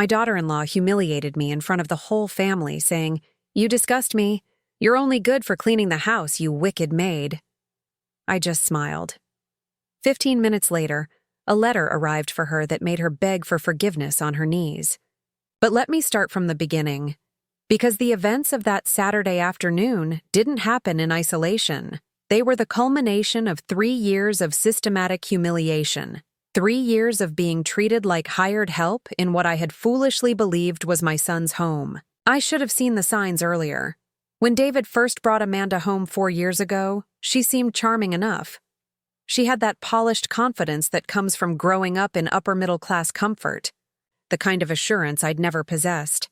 My daughter-in-law humiliated me in front of the whole family, saying, "You disgust me. You're only good for cleaning the house, you wicked maid." I just smiled. 15 minutes later, a letter arrived for her that made her beg for forgiveness on her knees. But let me start from the beginning, because the events of that Saturday afternoon didn't happen in isolation. They were the culmination of 3 years of systematic humiliation, 3 years of being treated like hired help in what I had foolishly believed was my son's home. I should have seen the signs earlier. When David first brought Amanda home 4 years ago, she seemed charming enough. She had that polished confidence that comes from growing up in upper-middle-class comfort, the kind of assurance I'd never possessed.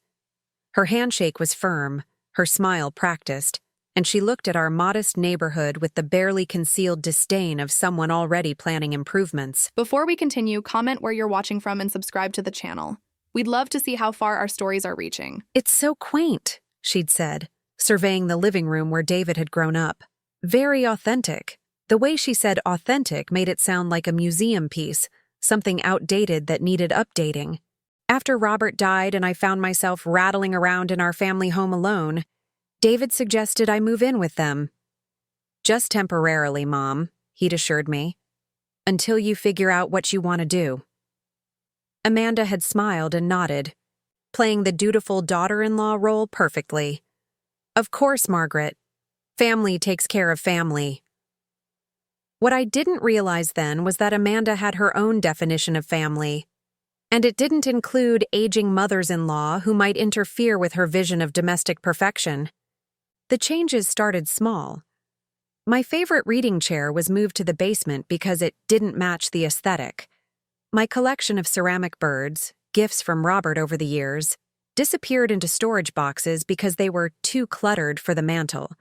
Her handshake was firm, her smile practiced, and she looked at our modest neighborhood with the barely concealed disdain of someone already planning improvements. Before we continue, comment where you're watching from and subscribe to the channel. We'd love to see how far our stories are reaching. "It's so quaint," she'd said, surveying the living room where David had grown up. "Very authentic." The way she said authentic made it sound like a museum piece, something outdated that needed updating. After Robert died and I found myself rattling around in our family home alone, David suggested I move in with them. "Just temporarily, Mom," he'd assured me, "until you figure out what you want to do." Amanda had smiled and nodded, playing the dutiful daughter-in-law role perfectly. "Of course, Margaret. Family takes care of family." What I didn't realize then was that Amanda had her own definition of family, and it didn't include aging mothers-in-law who might interfere with her vision of domestic perfection. The changes started small. My favorite reading chair was moved to the basement because it didn't match the aesthetic. My collection of ceramic birds, gifts from Robert over the years, disappeared into storage boxes because they were too cluttered for the mantel.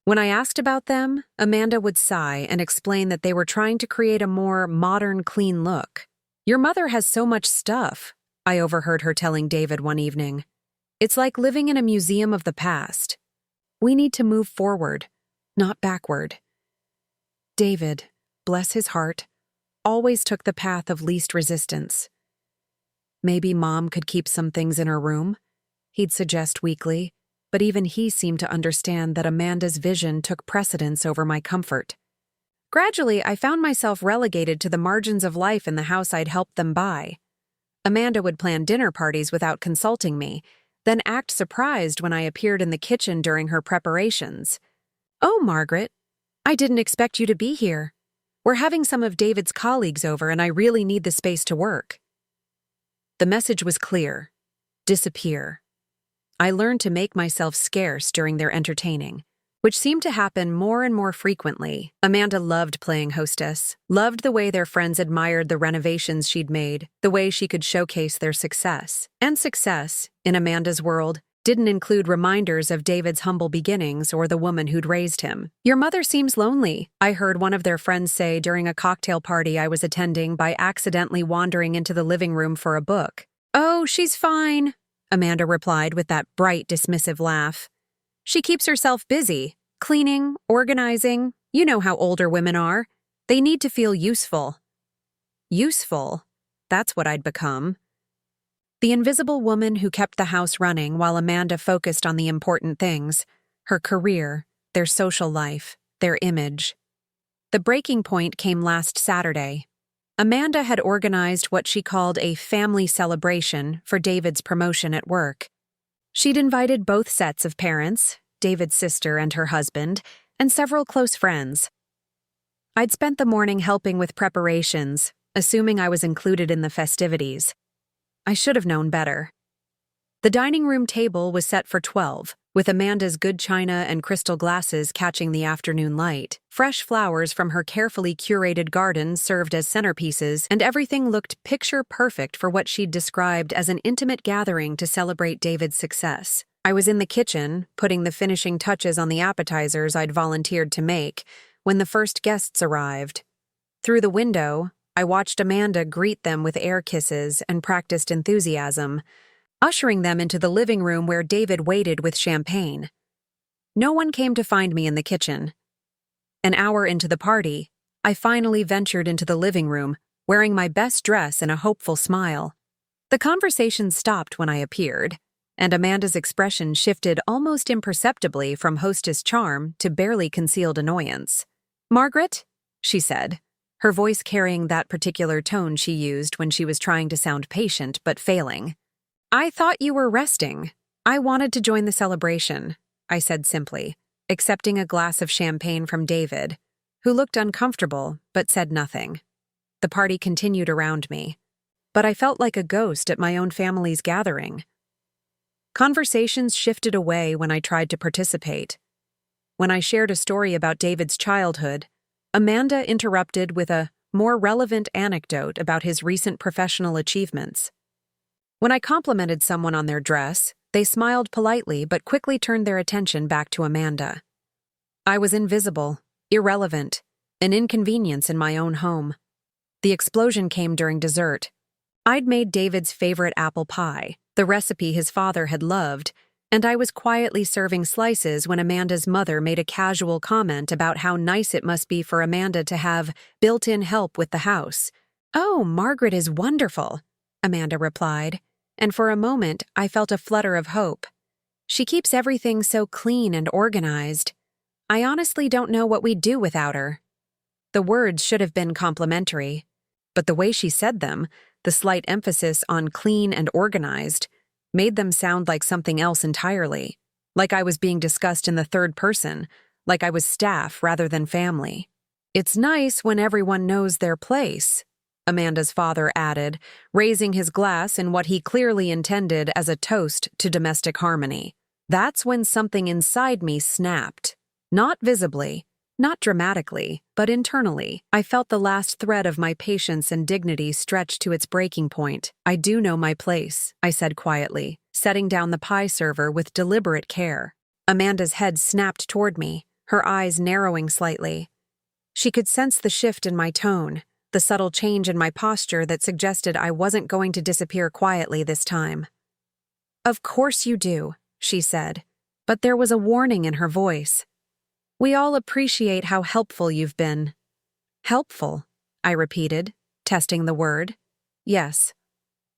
When I asked about them, Amanda would sigh and explain that they were trying to create a more modern, clean look. "Your mother has so much stuff," I overheard her telling David one evening. "It's like living in a museum of the past. We need to move forward, not backward." David, bless his heart, always took the path of least resistance. "Maybe Mom could keep some things in her room," he'd suggest weakly, but even he seemed to understand that Amanda's vision took precedence over my comfort. Gradually, I found myself relegated to the margins of life in the house I'd helped them buy. Amanda would plan dinner parties without consulting me, then act surprised when I appeared in the kitchen during her preparations. "Oh, Margaret, I didn't expect you to be here. We're having some of David's colleagues over and I really need the space to work." The message was clear: disappear. I learned to make myself scarce during their entertaining, which seemed to happen more and more frequently. Amanda loved playing hostess, loved the way their friends admired the renovations she'd made, the way she could showcase their success. And success, in Amanda's world, didn't include reminders of David's humble beginnings or the woman who'd raised him. "Your mother seems lonely," I heard one of their friends say during a cocktail party I was attending by accidentally wandering into the living room for a book. "Oh, she's fine," Amanda replied with that bright, dismissive laugh. "She keeps herself busy, cleaning, organizing. You know how older women are. They need to feel useful." Useful? That's what I'd become. The invisible woman who kept the house running while Amanda focused on the important things: her career, their social life, their image. The breaking point came last Saturday. Amanda had organized what she called a family celebration for David's promotion at work. She'd invited both sets of parents, David's sister and her husband, and several close friends. I'd spent the morning helping with preparations, assuming I was included in the festivities. I should have known better. The dining room table was set for 12, with Amanda's good china and crystal glasses catching the afternoon light. Fresh flowers from her carefully curated garden served as centerpieces, and everything looked picture-perfect for what she'd described as an intimate gathering to celebrate David's success. I was in the kitchen, putting the finishing touches on the appetizers I'd volunteered to make, when the first guests arrived. Through the window, I watched Amanda greet them with air kisses and practiced enthusiasm, ushering them into the living room where David waited with champagne. No one came to find me in the kitchen. An hour into the party, I finally ventured into the living room, wearing my best dress and a hopeful smile. The conversation stopped when I appeared, and Amanda's expression shifted almost imperceptibly from hostess charm to barely concealed annoyance. "Margaret," she said, her voice carrying that particular tone she used when she was trying to sound patient but failing. "I thought you were resting. I wanted to join the celebration," I said simply, accepting a glass of champagne from David, who looked uncomfortable but said nothing. The party continued around me, but I felt like a ghost at my own family's gathering. Conversations shifted away when I tried to participate. When I shared a story about David's childhood, Amanda interrupted with a more relevant anecdote about his recent professional achievements. When I complimented someone on their dress, they smiled politely but quickly turned their attention back to Amanda. I was invisible, irrelevant, an inconvenience in my own home. The explosion came during dessert. I'd made David's favorite apple pie, the recipe his father had loved, and I was quietly serving slices when Amanda's mother made a casual comment about how nice it must be for Amanda to have built-in help with the house. "Oh, Margaret is wonderful," Amanda replied, and for a moment I felt a flutter of hope. "She keeps everything so clean and organized. I honestly don't know what we'd do without her." The words should have been complimentary, but the way she said them, the slight emphasis on clean and organized, made them sound like something else entirely, like I was being discussed in the third person, like I was staff rather than family. "It's nice when everyone knows their place," Amanda's father added, raising his glass in what he clearly intended as a toast to domestic harmony. That's when something inside me snapped. Not visibly, not dramatically, but internally. I felt the last thread of my patience and dignity stretch to its breaking point. "I do know my place," I said quietly, setting down the pie server with deliberate care. Amanda's head snapped toward me, her eyes narrowing slightly. She could sense the shift in my tone, the subtle change in my posture that suggested I wasn't going to disappear quietly this time. "Of course you do," she said, but there was a warning in her voice. "We all appreciate how helpful you've been." "Helpful," I repeated, testing the word. "Yes.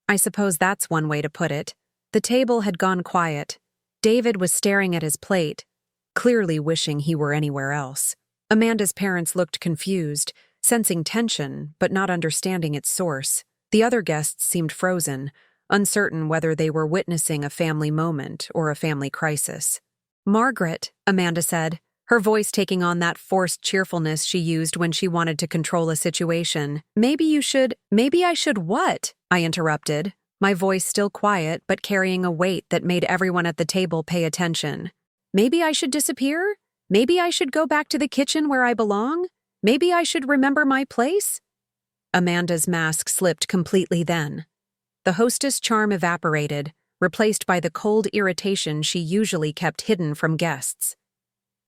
I suppose that's one way to put it." The table had gone quiet. David was staring at his plate, clearly wishing he were anywhere else. Amanda's parents looked confused, sensing tension but not understanding its source. The other guests seemed frozen, uncertain whether they were witnessing a family moment or a family crisis. "Margaret," Amanda said, her voice taking on that forced cheerfulness she used when she wanted to control a situation. Maybe I should what?" I interrupted, my voice still quiet but carrying a weight that made everyone at the table pay attention. "Maybe I should disappear? Maybe I should go back to the kitchen where I belong? Maybe I should remember my place?" Amanda's mask slipped completely then. The hostess charm evaporated, replaced by the cold irritation she usually kept hidden from guests.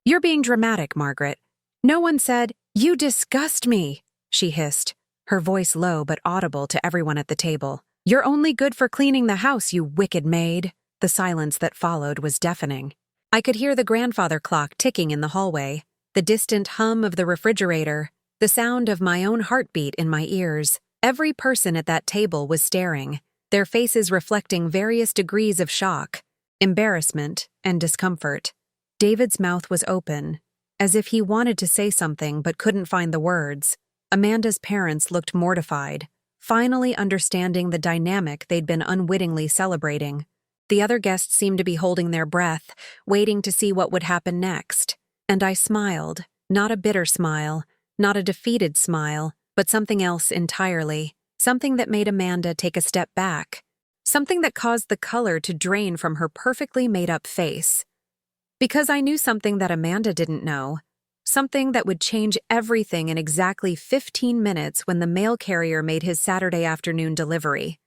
"You're being dramatic, Margaret. No one said, 'You disgust me,'" she hissed, her voice low but audible to everyone at the table. "You're only good for cleaning the house, you wicked maid." The silence that followed was deafening. I could hear the grandfather clock ticking in the hallway, the distant hum of the refrigerator, the sound of my own heartbeat in my ears. Every person at that table was staring, their faces reflecting various degrees of shock, embarrassment, and discomfort. David's mouth was open, as if he wanted to say something but couldn't find the words. Amanda's parents looked mortified, finally understanding the dynamic they'd been unwittingly celebrating. The other guests seemed to be holding their breath, waiting to see what would happen next. And I smiled, not a bitter smile, not a defeated smile, but something else entirely, something that made Amanda take a step back, something that caused the color to drain from her perfectly made-up face. Because I knew something that Amanda didn't know, something that would change everything in exactly 15 minutes when the mail carrier made his Saturday afternoon delivery.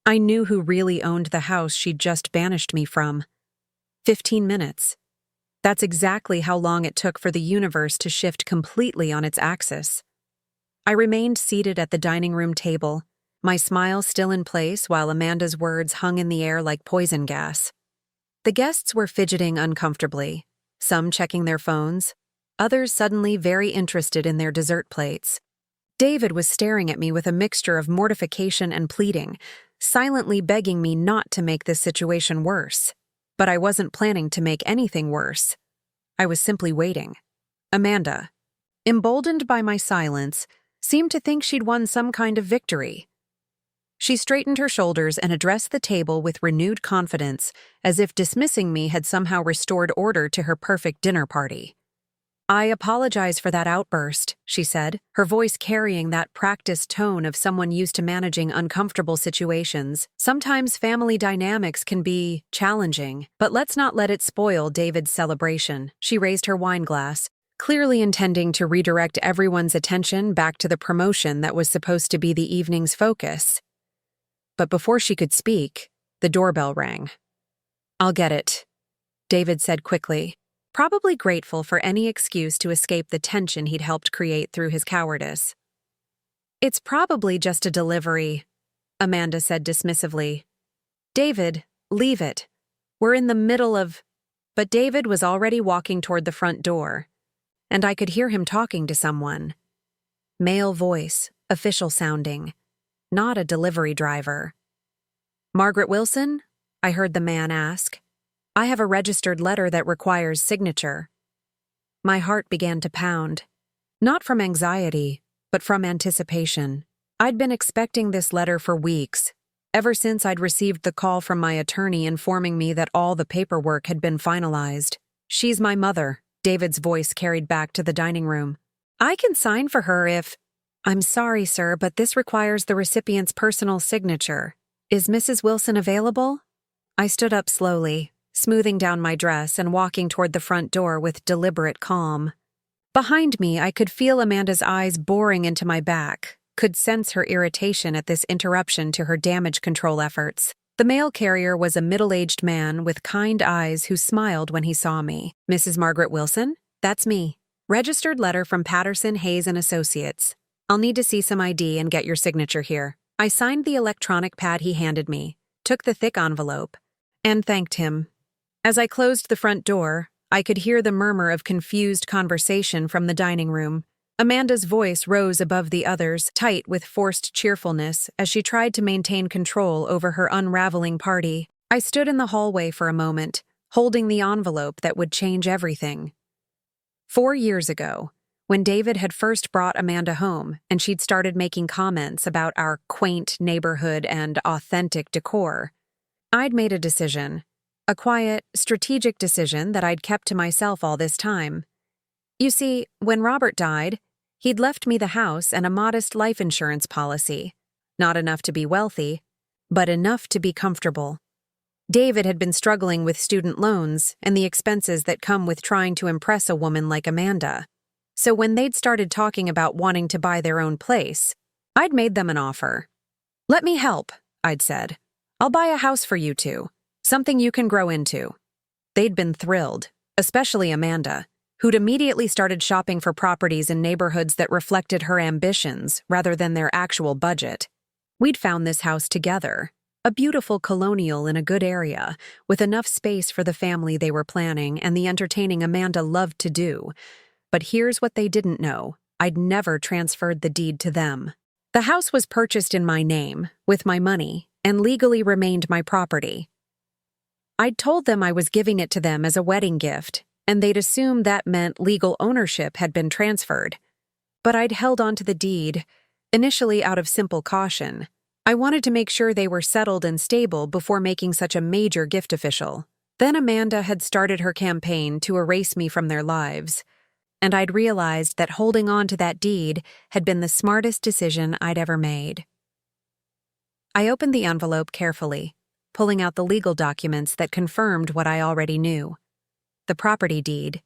I knew who really owned the house she'd just banished me from. 15 minutes. That's exactly how long it took for the universe to shift completely on its axis. I remained seated at the dining room table, my smile still in place while Amanda's words hung in the air like poison gas. The guests were fidgeting uncomfortably, some checking their phones, others suddenly very interested in their dessert plates. David was staring at me with a mixture of mortification and pleading, silently begging me not to make this situation worse. But I wasn't planning to make anything worse. I was simply waiting. Amanda, emboldened by my silence, seemed to think she'd won some kind of victory. She straightened her shoulders and addressed the table with renewed confidence, as if dismissing me had somehow restored order to her perfect dinner party. "I apologize for that outburst," she said, her voice carrying that practiced tone of someone used to managing uncomfortable situations. "Sometimes family dynamics can be challenging, but let's not let it spoil David's celebration." She raised her wine glass, clearly intending to redirect everyone's attention back to the promotion that was supposed to be the evening's focus. But before she could speak, the doorbell rang. "I'll get it," David said quickly, probably grateful for any excuse to escape the tension he'd helped create through his cowardice. "It's probably just a delivery," Amanda said dismissively. "David, leave it. We're in the middle of—" But David was already walking toward the front door, and I could hear him talking to someone. Male voice, official sounding, not a delivery driver. "Margaret Wilson?" I heard the man ask. "I have a registered letter that requires signature." My heart began to pound. Not from anxiety, but from anticipation. I'd been expecting this letter for weeks, ever since I'd received the call from my attorney informing me that all the paperwork had been finalized. "She's my mother," David's voice carried back to the dining room. "I can sign for her if—" "I'm sorry, sir, but this requires the recipient's personal signature. Is Mrs. Wilson available?" I stood up slowly, smoothing down my dress and walking toward the front door with deliberate calm. Behind me, I could feel Amanda's eyes boring into my back, could sense her irritation at this interruption to her damage control efforts. The mail carrier was a middle-aged man with kind eyes who smiled when he saw me. "Mrs. Margaret Wilson? That's me. Registered letter from Patterson, Hayes & Associates. I'll need to see some ID and get your signature here." I signed the electronic pad he handed me, took the thick envelope, and thanked him. As I closed the front door, I could hear the murmur of confused conversation from the dining room. Amanda's voice rose above the others, tight with forced cheerfulness, as she tried to maintain control over her unraveling party. I stood in the hallway for a moment, holding the envelope that would change everything. 4 years ago, when David had first brought Amanda home and she'd started making comments about our quaint neighborhood and authentic decor, I'd made a decision. A quiet, strategic decision that I'd kept to myself all this time. You see, when Robert died, he'd left me the house and a modest life insurance policy. Not enough to be wealthy, but enough to be comfortable. David had been struggling with student loans and the expenses that come with trying to impress a woman like Amanda. So when they'd started talking about wanting to buy their own place, I'd made them an offer. "Let me help," I'd said. "I'll buy a house for you two. Something you can grow into." They'd been thrilled, especially Amanda, who'd immediately started shopping for properties in neighborhoods that reflected her ambitions rather than their actual budget. We'd found this house together, a beautiful colonial in a good area, with enough space for the family they were planning and the entertaining Amanda loved to do. But here's what they didn't know. I'd never transferred the deed to them. The house was purchased in my name, with my money, and legally remained my property. I'd told them I was giving it to them as a wedding gift, and they'd assumed that meant legal ownership had been transferred. But I'd held on to the deed, initially out of simple caution. I wanted to make sure they were settled and stable before making such a major gift official. Then Amanda had started her campaign to erase me from their lives, and I'd realized that holding on to that deed had been the smartest decision I'd ever made. I opened the envelope carefully, pulling out the legal documents that confirmed what I already knew. The property deed,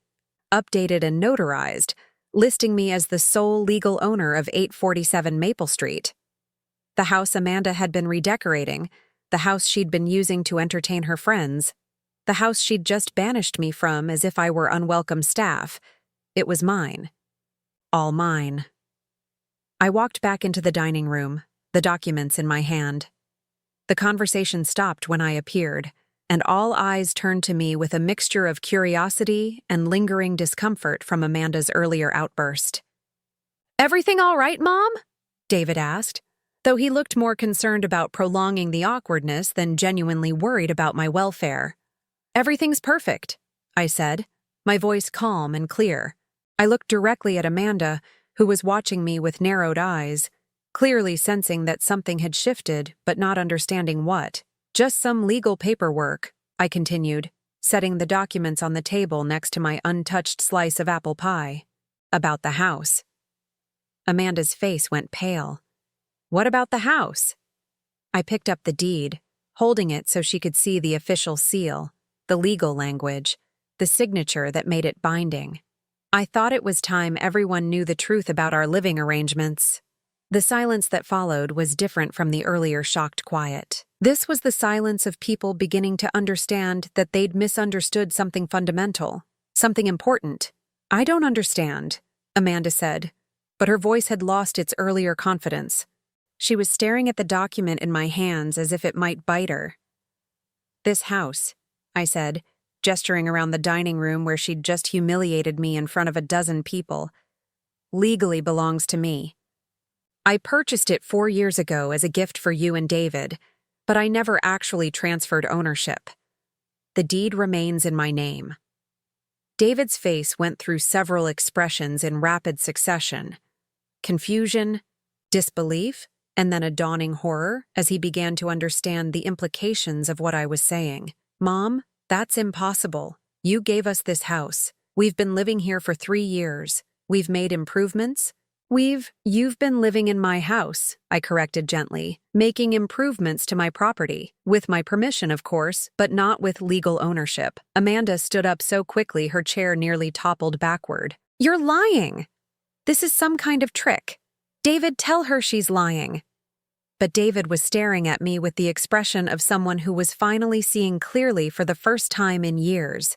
updated and notarized, listing me as the sole legal owner of 847 Maple Street. The house Amanda had been redecorating, the house she'd been using to entertain her friends, the house she'd just banished me from as if I were unwelcome staff. It was mine. All mine. I walked back into the dining room, the documents in my hand. The conversation stopped when I appeared, and all eyes turned to me with a mixture of curiosity and lingering discomfort from Amanda's earlier outburst. "Everything all right, Mom?" David asked. though he looked more concerned about prolonging the awkwardness than genuinely worried about my welfare. "Everything's perfect," I said, my voice calm and clear. I looked directly at Amanda, who was watching me with narrowed eyes, clearly sensing that something had shifted, but not understanding what. "Just some legal paperwork," I continued, setting the documents on the table next to my untouched slice of apple pie. "About the house." Amanda's face went pale. "What about the house?" I picked up the deed, holding it so she could see the official seal, the legal language, the signature that made it binding. I thought it was time everyone knew the truth about our living arrangements. The silence that followed was different from the earlier shocked quiet. This was the silence of people beginning to understand that they'd misunderstood something fundamental, something important. "I don't understand," Amanda said, but her voice had lost its earlier confidence. She was staring at the document in my hands as if it might bite her. "This house," I said, gesturing around the dining room where she'd just humiliated me in front of a dozen people, "legally belongs to me. I purchased it 4 years ago as a gift for you and David, but I never actually transferred ownership. The deed remains in my name." David's face went through several expressions in rapid succession: confusion, disbelief, and then a dawning horror as he began to understand the implications of what I was saying. "Mom, that's impossible. You gave us this house. We've been living here for 3 years. We've made improvements. You've been living in my house," I corrected gently, "making improvements to my property. With my permission, of course, but not with legal ownership." Amanda stood up so quickly her chair nearly toppled backward. "You're lying! This is some kind of trick. David, tell her she's lying." But David was staring at me with the expression of someone who was finally seeing clearly for the first time in years.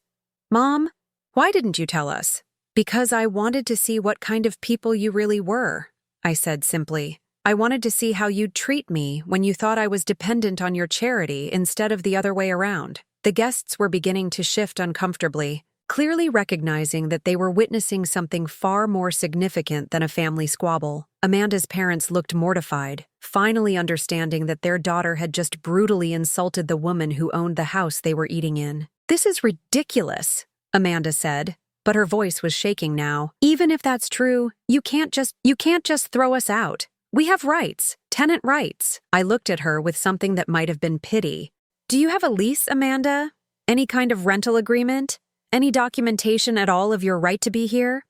"Mom, why didn't you tell us?" "Because I wanted to see what kind of people you really were," I said simply. "I wanted to see how you'd treat me when you thought I was dependent on your charity instead of the other way around." The guests were beginning to shift uncomfortably, clearly recognizing that they were witnessing something far more significant than a family squabble. Amanda's parents looked mortified, finally understanding that their daughter had just brutally insulted the woman who owned the house they were eating in. "This is ridiculous," Amanda said, but her voice was shaking now. "Even if that's true, you can't just throw us out. We have rights, tenant rights." I looked at her with something that might have been pity. "Do you have a lease, Amanda? Any kind of rental agreement? Any documentation at all of your right to be here?"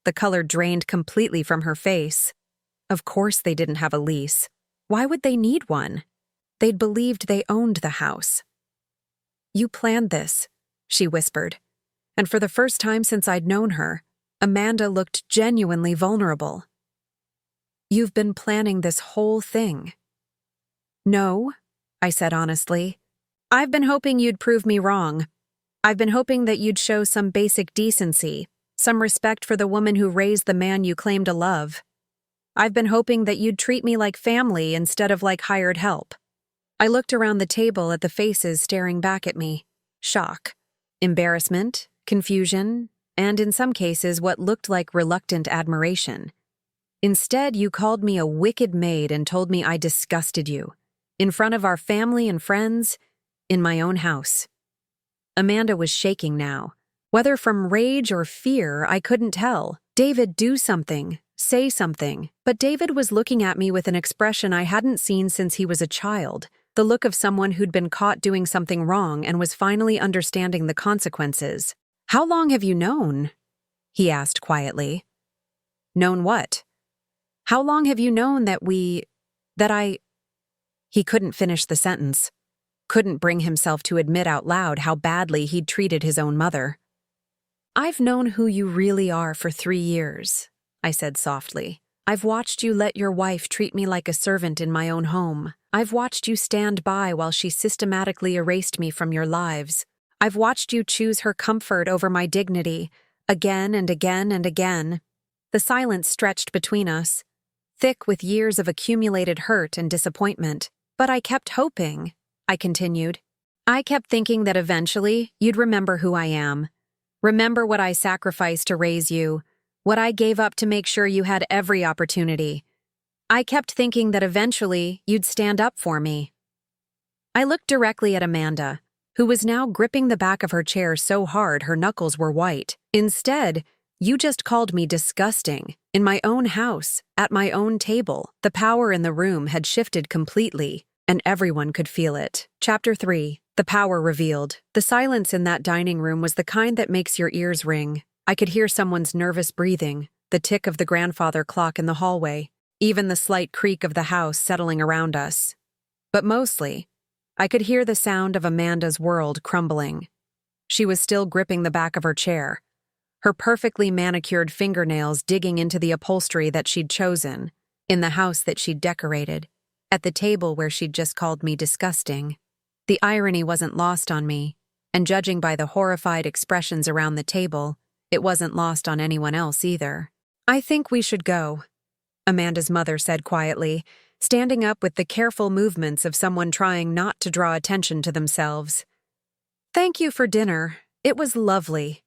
The color drained completely from her face. Of course they didn't have a lease. Why would they need one? They'd believed they owned the house. "You planned this," she whispered. And for the first time since I'd known her, Amanda looked genuinely vulnerable. "You've been planning this whole thing." "No," I said honestly. "I've been hoping you'd prove me wrong. I've been hoping that you'd show some basic decency, some respect for the woman who raised the man you claim to love. I've been hoping that you'd treat me like family instead of like hired help." I looked around the table at the faces staring back at me. Shock, embarrassment, confusion, and in some cases what looked like reluctant admiration. "Instead, you called me a wicked maid and told me I disgusted you. In front of our family and friends, in my own house." Amanda was shaking now. Whether from rage or fear, I couldn't tell. "David, do something. Say something." But David was looking at me with an expression I hadn't seen since he was a child, the look of someone who'd been caught doing something wrong and was finally understanding the consequences. "How long have you known?" he asked quietly. "Known what? How long have you known that I—" He couldn't finish the sentence. Couldn't bring himself to admit out loud how badly he'd treated his own mother. "I've known who you really are for 3 years," I said softly. "I've watched you let your wife treat me like a servant in my own home. I've watched you stand by while she systematically erased me from your lives. I've watched you choose her comfort over my dignity, again and again and again." The silence stretched between us, thick with years of accumulated hurt and disappointment. "But I kept hoping," I continued. "I kept thinking that eventually you'd remember who I am. Remember what I sacrificed to raise you, what I gave up to make sure you had every opportunity. I kept thinking that eventually you'd stand up for me. I looked directly at Amanda, who was now gripping the back of her chair so hard her knuckles were white. Instead, you just called me disgusting. In my own house, at my own table, the power in the room had shifted completely, and everyone could feel it. Chapter 3. The power revealed. The silence in that dining room was the kind that makes your ears ring. I could hear someone's nervous breathing, the tick of the grandfather clock in the hallway, even the slight creak of the house settling around us. But mostly, I could hear the sound of Amanda's world crumbling. She was still gripping the back of her chair, her perfectly manicured fingernails digging into the upholstery that she'd chosen, in the house that she'd decorated, at the table where she'd just called me disgusting. The irony wasn't lost on me, and judging by the horrified expressions around the table, it wasn't lost on anyone else either. "I think we should go," Amanda's mother said quietly, standing up with the careful movements of someone trying not to draw attention to themselves. "Thank you for dinner. It was lovely."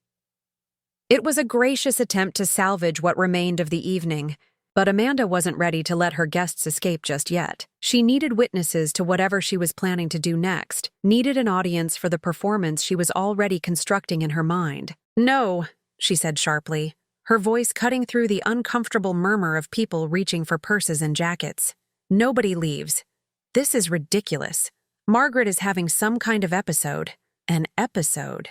It was a gracious attempt to salvage what remained of the evening, but Amanda wasn't ready to let her guests escape just yet. She needed witnesses to whatever she was planning to do next, needed an audience for the performance she was already constructing in her mind. "No," she said sharply, her voice cutting through the uncomfortable murmur of people reaching for purses and jackets. "Nobody leaves. This is ridiculous. Margaret is having some kind of episode. An episode."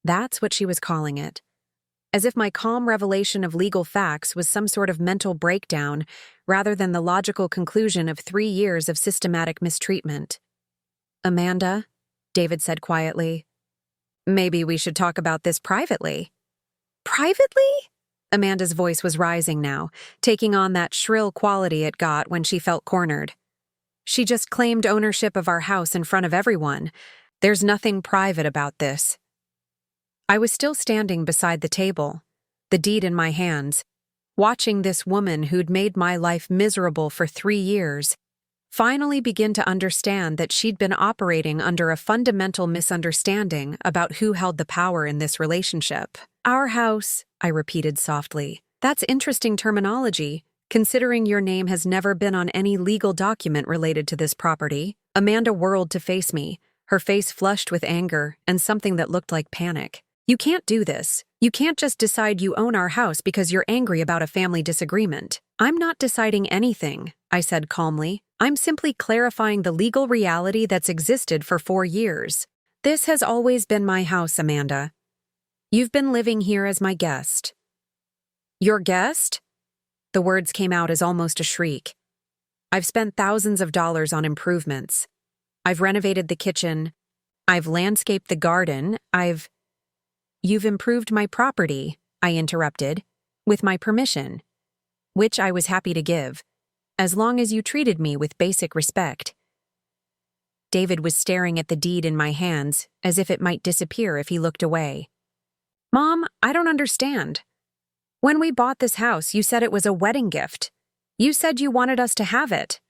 That's what she was calling it. As if my calm revelation of legal facts was some sort of mental breakdown rather than the logical conclusion of 3 years of systematic mistreatment. "Amanda," David said quietly, "maybe we should talk about this privately." "Privately?" Amanda's voice was rising now, taking on that shrill quality it got when she felt cornered. "She just claimed ownership of our house in front of everyone. There's nothing private about this." I was still standing beside the table, the deed in my hands, watching this woman who'd made my life miserable for 3 years finally begin to understand that she'd been operating under a fundamental misunderstanding about who held the power in this relationship. "Our house," I repeated softly. "That's interesting terminology, considering your name has never been on any legal document related to this property." Amanda whirled to face me, her face flushed with anger and something that looked like panic. "You can't do this. You can't just decide you own our house because you're angry about a family disagreement." "I'm not deciding anything," I said calmly. "I'm simply clarifying the legal reality that's existed for 4 years. This has always been my house, Amanda. You've been living here as my guest." "Your guest?" The words came out as almost a shriek. "I've spent thousands of dollars on improvements. I've renovated the kitchen. I've landscaped the garden. You've improved my property," I interrupted, "with my permission, which I was happy to give, as long as you treated me with basic respect." David was staring at the deed in my hands as if it might disappear if he looked away. "Mom, I don't understand. When we bought this house, you said it was a wedding gift. You said you wanted us to have it."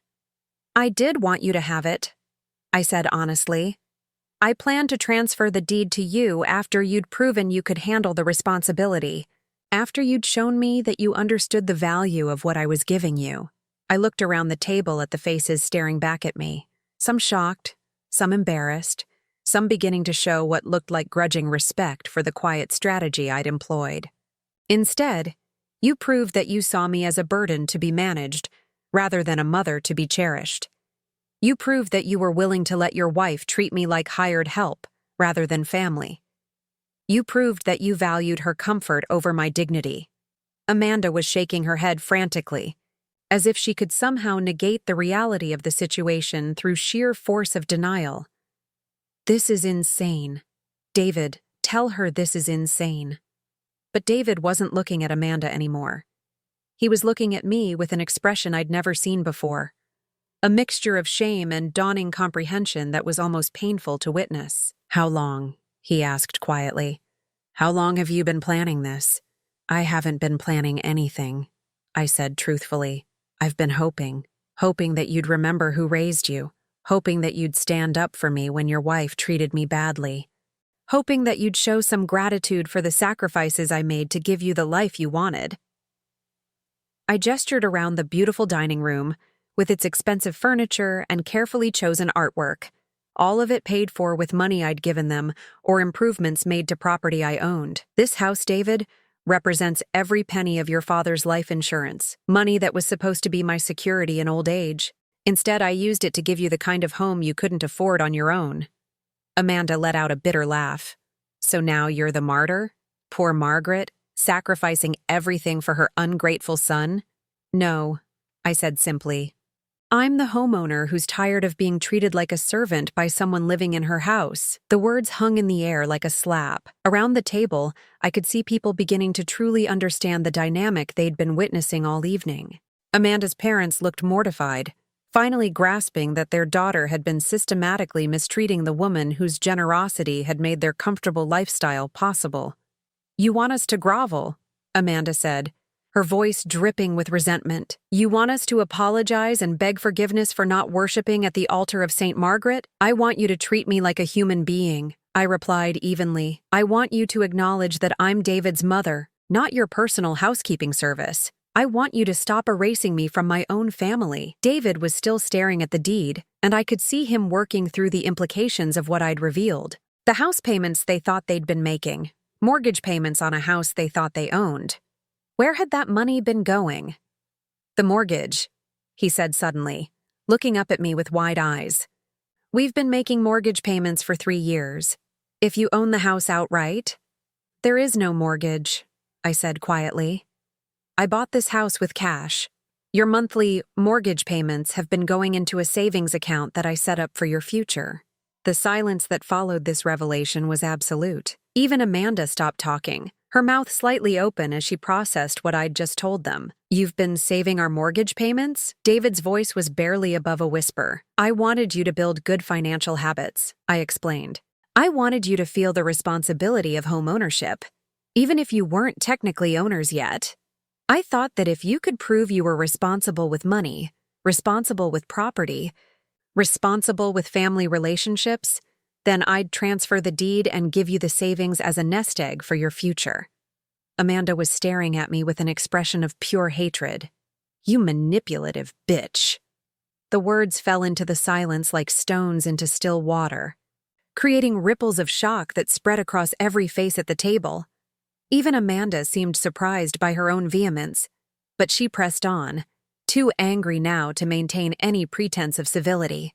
"I did want you to have it," I said honestly. "I planned to transfer the deed to you after you'd proven you could handle the responsibility, after you'd shown me that you understood the value of what I was giving you." I looked around the table at the faces staring back at me, some shocked, some embarrassed, some beginning to show what looked like grudging respect for the quiet strategy I'd employed. "Instead, you proved that you saw me as a burden to be managed, rather than a mother to be cherished. You proved that you were willing to let your wife treat me like hired help, rather than family. You proved that you valued her comfort over my dignity." Amanda was shaking her head frantically, as if she could somehow negate the reality of the situation through sheer force of denial. "This is insane. David, tell her this is insane." But David wasn't looking at Amanda anymore. He was looking at me with an expression I'd never seen before, a mixture of shame and dawning comprehension that was almost painful to witness. "How long?" he asked quietly. "How long have you been planning this?" "I haven't been planning anything," I said truthfully. "I've been hoping that you'd remember who raised you, hoping that you'd stand up for me when your wife treated me badly, hoping that you'd show some gratitude for the sacrifices I made to give you the life you wanted." I gestured around the beautiful dining room, with its expensive furniture and carefully chosen artwork, all of it paid for with money I'd given them or improvements made to property I owned. This house, David, represents every penny of your father's life insurance, money that was supposed to be my security in old age. Instead, I used it to give you the kind of home you couldn't afford on your own. Amanda let out a bitter laugh. So now you're the martyr? Poor Margaret, sacrificing everything for her ungrateful son? No, I said simply. I'm the homeowner who's tired of being treated like a servant by someone living in her house. The words hung in the air like a slap. Around the table, I could see people beginning to truly understand the dynamic they'd been witnessing all evening. Amanda's parents looked mortified, finally grasping that their daughter had been systematically mistreating the woman whose generosity had made their comfortable lifestyle possible. You want us to grovel, Amanda said, her voice dripping with resentment. You want us to apologize and beg forgiveness for not worshiping at the altar of St. Margaret? I want you to treat me like a human being, I replied evenly. I want you to acknowledge that I'm David's mother, not your personal housekeeping service. I want you to stop erasing me from my own family. David was still staring at the deed, and I could see him working through the implications of what I'd revealed. The house payments they thought they'd been making, mortgage payments on a house they thought they owned. Where had that money been going? The mortgage, he said suddenly, looking up at me with wide eyes. We've been making mortgage payments for 3 years. If you own the house outright, there is no mortgage, I said quietly. I bought this house with cash. Your monthly mortgage payments have been going into a savings account that I set up for your future. The silence that followed this revelation was absolute. Even Amanda stopped talking, her mouth slightly open as she processed what I'd just told them. You've been saving our mortgage payments? David's voice was barely above a whisper. I wanted you to build good financial habits, I explained. I wanted you to feel the responsibility of home ownership, even if you weren't technically owners yet. I thought that if you could prove you were responsible with money, responsible with property, responsible with family relationships, then I'd transfer the deed and give you the savings as a nest egg for your future. Amanda was staring at me with an expression of pure hatred. You manipulative bitch. The words fell into the silence like stones into still water, creating ripples of shock that spread across every face at the table. Even Amanda seemed surprised by her own vehemence, but she pressed on, too angry now to maintain any pretense of civility.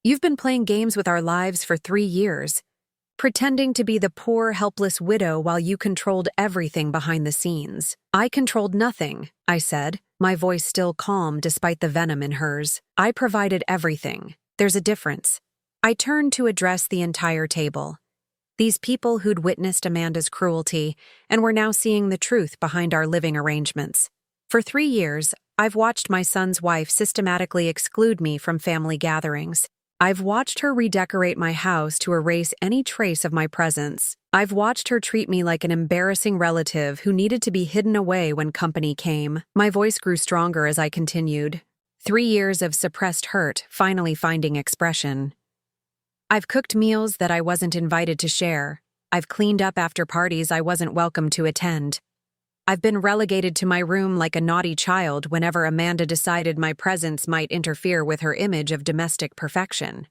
You've been playing games with our lives for 3 years, pretending to be the poor, helpless widow while you controlled everything behind the scenes. I controlled nothing, I said, my voice still calm despite the venom in hers. I provided everything. There's a difference. I turned to address the entire table. These people who'd witnessed Amanda's cruelty and were now seeing the truth behind our living arrangements. For 3 years, I've watched my son's wife systematically exclude me from family gatherings. I've watched her redecorate my house to erase any trace of my presence. I've watched her treat me like an embarrassing relative who needed to be hidden away when company came. My voice grew stronger as I continued. 3 years of suppressed hurt finally finding expression. I've cooked meals that I wasn't invited to share. I've cleaned up after parties I wasn't welcome to attend. I've been relegated to my room like a naughty child whenever Amanda decided my presence might interfere with her image of domestic perfection.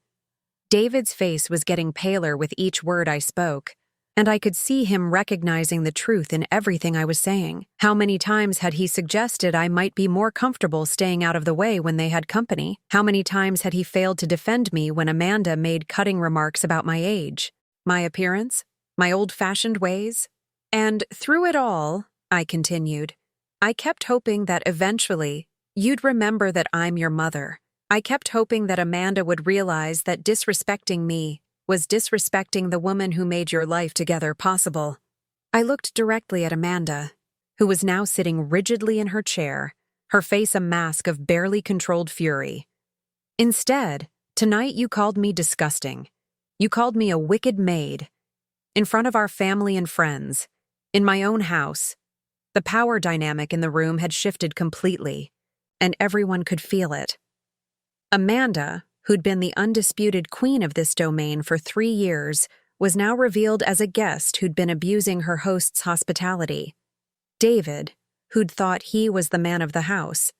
David's face was getting paler with each word I spoke, and I could see him recognizing the truth in everything I was saying. How many times had he suggested I might be more comfortable staying out of the way when they had company? How many times had he failed to defend me when Amanda made cutting remarks about my age, my appearance, my old-fashioned ways? And through it all, I continued, I kept hoping that eventually you'd remember that I'm your mother. I kept hoping that Amanda would realize that disrespecting me was disrespecting the woman who made your life together possible. I looked directly at Amanda, who was now sitting rigidly in her chair, her face a mask of barely controlled fury. Instead, tonight you called me disgusting. You called me a wicked maid. In front of our family and friends, in my own house, the power dynamic in the room had shifted completely, and everyone could feel it. Amanda, who'd been the undisputed queen of this domain for 3 years, was now revealed as a guest who'd been abusing her host's hospitality. David, who'd thought he was the man of the house,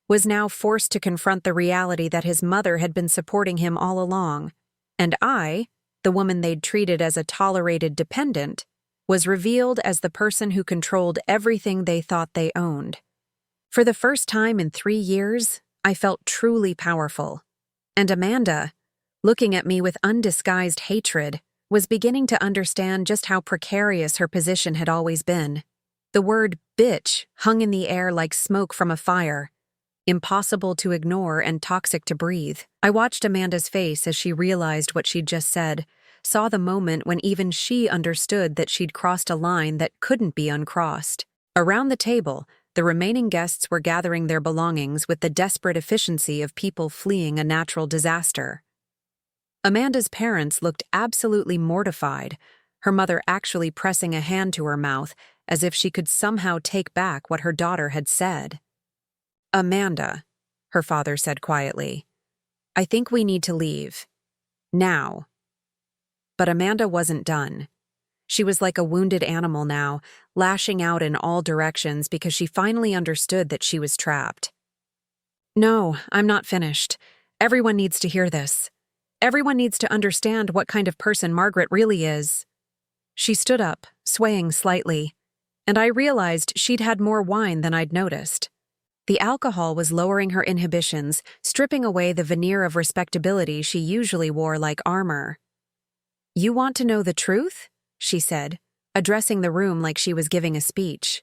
was now forced to confront the reality that his mother had been supporting him all along, and I, the woman they'd treated as a tolerated dependent, was revealed as the person who controlled everything they thought they owned. For the first time in 3 years, I felt truly powerful. And Amanda, looking at me with undisguised hatred, was beginning to understand just how precarious her position had always been. The word bitch hung in the air like smoke from a fire, impossible to ignore and toxic to breathe. I watched Amanda's face as she realized what she'd just said, saw the moment when even she understood that she'd crossed a line that couldn't be uncrossed. Around the table, the remaining guests were gathering their belongings with the desperate efficiency of people fleeing a natural disaster. Amanda's parents looked absolutely mortified, her mother actually pressing a hand to her mouth as if she could somehow take back what her daughter had said. "Amanda," her father said quietly, "I think we need to leave. Now." But Amanda wasn't done. She was like a wounded animal now, lashing out in all directions because she finally understood that she was trapped. "No, I'm not finished. Everyone needs to hear this. Everyone needs to understand what kind of person Margaret really is." She stood up, swaying slightly, and I realized she'd had more wine than I'd noticed. The alcohol was lowering her inhibitions, stripping away the veneer of respectability she usually wore like armor. "You want to know the truth?" she said, addressing the room like she was giving a speech.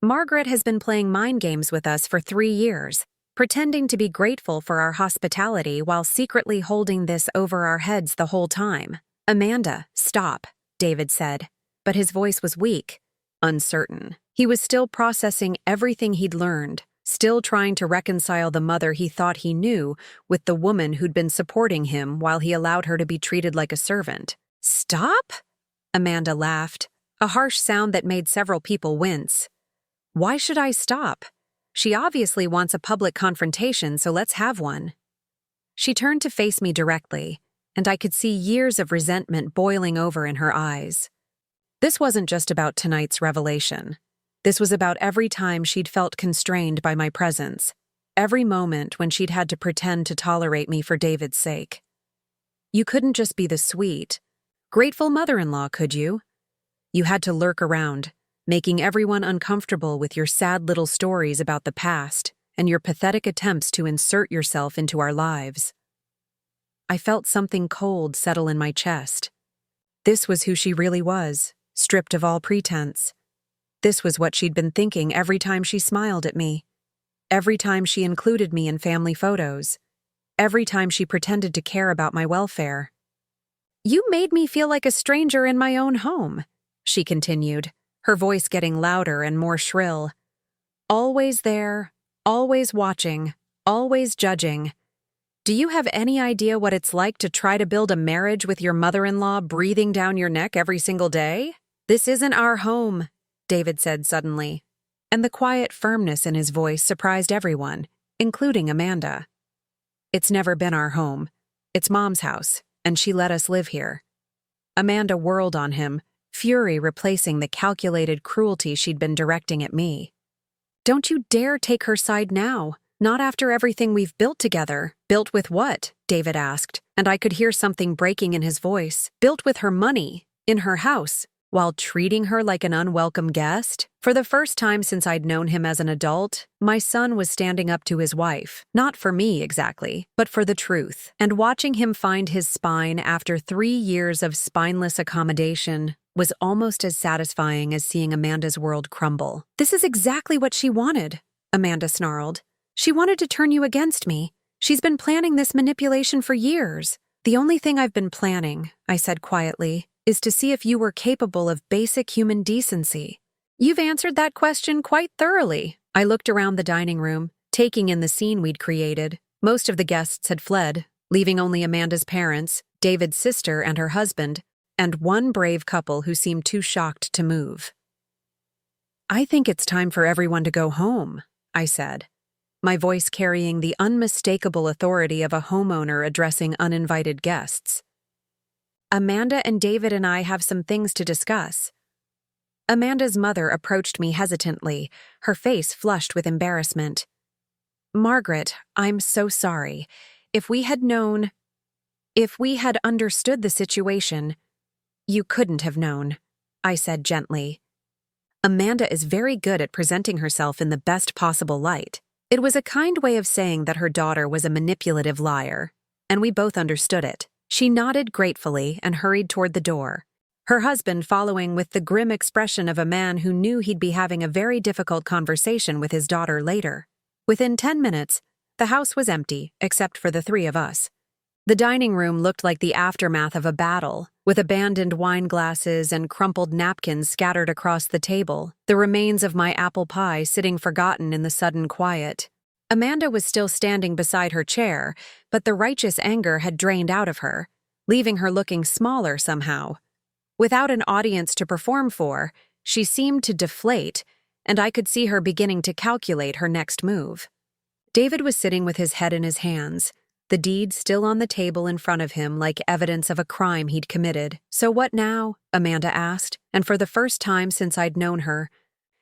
"Margaret has been playing mind games with us for 3 years, pretending to be grateful for our hospitality while secretly holding this over our heads the whole time." "Amanda, stop," David said, but his voice was weak, uncertain. He was still processing everything he'd learned, still trying to reconcile the mother he thought he knew with the woman who'd been supporting him while he allowed her to be treated like a servant. "Stop?" Amanda laughed, a harsh sound that made several people wince. "Why should I stop? She obviously wants a public confrontation, so let's have one." She turned to face me directly, and I could see years of resentment boiling over in her eyes. This wasn't just about tonight's revelation. This was about every time she'd felt constrained by my presence, every moment when she'd had to pretend to tolerate me for David's sake. You couldn't just be the sweet, grateful mother-in-law, could you? You had to lurk around, making everyone uncomfortable with your sad little stories about the past and your pathetic attempts to insert yourself into our lives. I felt something cold settle in my chest. This was who she really was, stripped of all pretense. This was what she'd been thinking every time she smiled at me, every time she included me in family photos, every time she pretended to care about my welfare. "You made me feel like a stranger in my own home," she continued, her voice getting louder and more shrill. "Always there, always watching, always judging. Do you have any idea what it's like to try to build a marriage with your mother-in-law breathing down your neck every single day? This isn't our home," David said suddenly, and the quiet firmness in his voice surprised everyone, including Amanda. "It's never been our home. It's Mom's house, and she let us live here." Amanda whirled on him, fury replacing the calculated cruelty she'd been directing at me. "Don't you dare take her side now. Not after everything we've built together." "Built with what?" David asked, and I could hear something breaking in his voice. "Built with her money, in her house, while treating her like an unwelcome guest?" For the first time since I'd known him as an adult, my son was standing up to his wife, not for me exactly, but for the truth. And watching him find his spine after 3 years of spineless accommodation was almost as satisfying as seeing Amanda's world crumble. "This is exactly what she wanted," Amanda snarled. "She wanted to turn you against me. She's been planning this manipulation for years." "The only thing I've been planning," I said quietly, "is to see if you were capable of basic human decency." "You've answered that question quite thoroughly." I looked around the dining room, taking in the scene we'd created. Most of the guests had fled, leaving only Amanda's parents, David's sister and her husband, and one brave couple who seemed too shocked to move. "I think it's time for everyone to go home," I said, my voice carrying the unmistakable authority of a homeowner addressing uninvited guests. "Amanda and David and I have some things to discuss." Amanda's mother approached me hesitantly, her face flushed with embarrassment. Margaret, I'm so sorry. If we had understood the situation, you couldn't have known, I said gently. Amanda is very good at presenting herself in the best possible light. It was a kind way of saying that her daughter was a manipulative liar, and we both understood it. She nodded gratefully and hurried toward the door, her husband following with the grim expression of a man who knew he'd be having a very difficult conversation with his daughter later. Within 10 minutes, the house was empty, except for the three of us. The dining room looked like the aftermath of a battle, with abandoned wine glasses and crumpled napkins scattered across the table, the remains of my apple pie sitting forgotten in the sudden quiet. Amanda was still standing beside her chair, but the righteous anger had drained out of her, leaving her looking smaller somehow. Without an audience to perform for, she seemed to deflate, and I could see her beginning to calculate her next move. David was sitting with his head in his hands, the deed still on the table in front of him like evidence of a crime he'd committed. "So what now?" Amanda asked, and for the first time since I'd known her,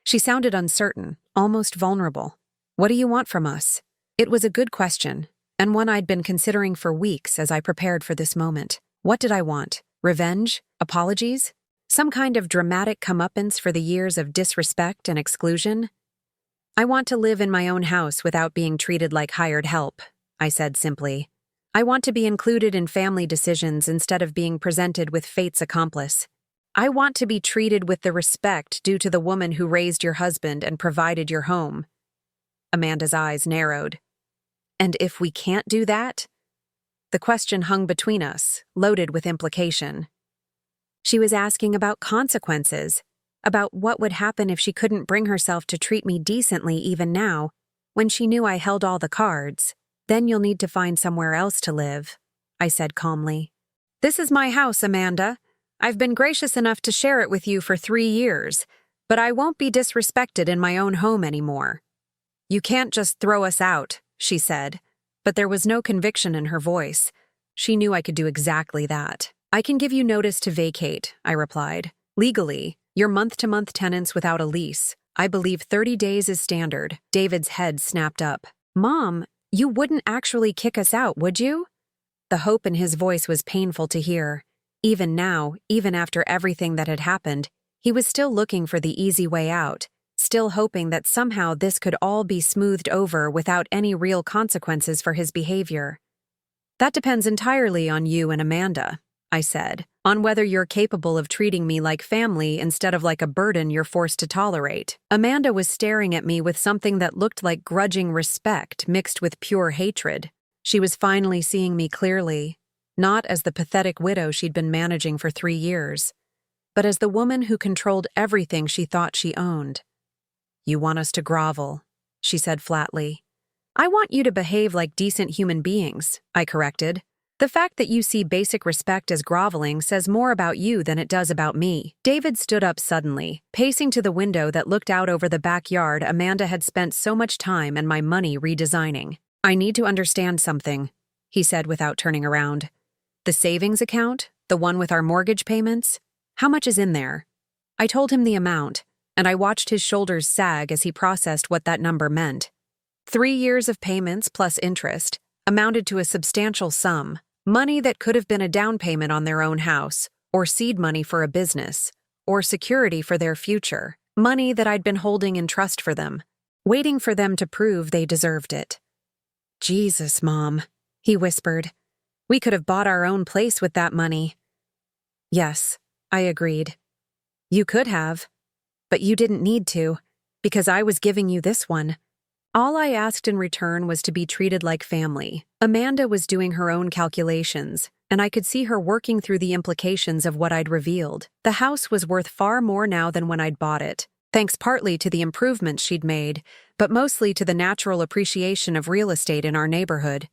she sounded uncertain, almost vulnerable. "What do you want from us?" It was a good question, and one I'd been considering for weeks as I prepared for this moment. What did I want? Revenge? Apologies? Some kind of dramatic comeuppance for the years of disrespect and exclusion? "I want to live in my own house without being treated like hired help," I said simply. "I want to be included in family decisions instead of being presented with fate's accomplice. I want to be treated with the respect due to the woman who raised your husband and provided your home." Amanda's eyes narrowed. "And if we can't do that?" The question hung between us, loaded with implication. She was asking about consequences, about what would happen if she couldn't bring herself to treat me decently even now, when she knew I held all the cards. "Then you'll need to find somewhere else to live," I said calmly. "This is my house, Amanda. I've been gracious enough to share it with you for 3 years, but I won't be disrespected in my own home anymore." "You can't just throw us out," she said, but there was no conviction in her voice. She knew I could do exactly that. "I can give you notice to vacate," I replied. "Legally, you're month-to-month tenants without a lease. I believe 30 days is standard." David's head snapped up. "Mom, you wouldn't actually kick us out, would you?" The hope in his voice was painful to hear. Even now, even after everything that had happened, he was still looking for the easy way out, still hoping that somehow this could all be smoothed over without any real consequences for his behavior. "That depends entirely on you and Amanda," I said, "on whether you're capable of treating me like family instead of like a burden you're forced to tolerate." Amanda was staring at me with something that looked like grudging respect mixed with pure hatred. She was finally seeing me clearly, not as the pathetic widow she'd been managing for 3 years, but as the woman who controlled everything she thought she owned. "You want us to grovel," she said flatly. "I want you to behave like decent human beings," I corrected. "The fact that you see basic respect as groveling says more about you than it does about me." David stood up suddenly, pacing to the window that looked out over the backyard Amanda had spent so much time and my money redesigning. "I need to understand something," he said without turning around. "The savings account? The one with our mortgage payments? How much is in there?" I told him the amount, and I watched his shoulders sag as he processed what that number meant. 3 years of payments plus interest amounted to a substantial sum. Money that could have been a down payment on their own house, or seed money for a business, or security for their future. Money that I'd been holding in trust for them, waiting for them to prove they deserved it. "Jesus, Mom," he whispered. "We could have bought our own place with that money." "Yes," I agreed. "You could have, but you didn't need to, because I was giving you this one." All I asked in return was to be treated like family. Amanda was doing her own calculations, and I could see her working through the implications of what I'd revealed. The house was worth far more now than when I'd bought it, thanks partly to the improvements she'd made, but mostly to the natural appreciation of real estate in our neighborhood.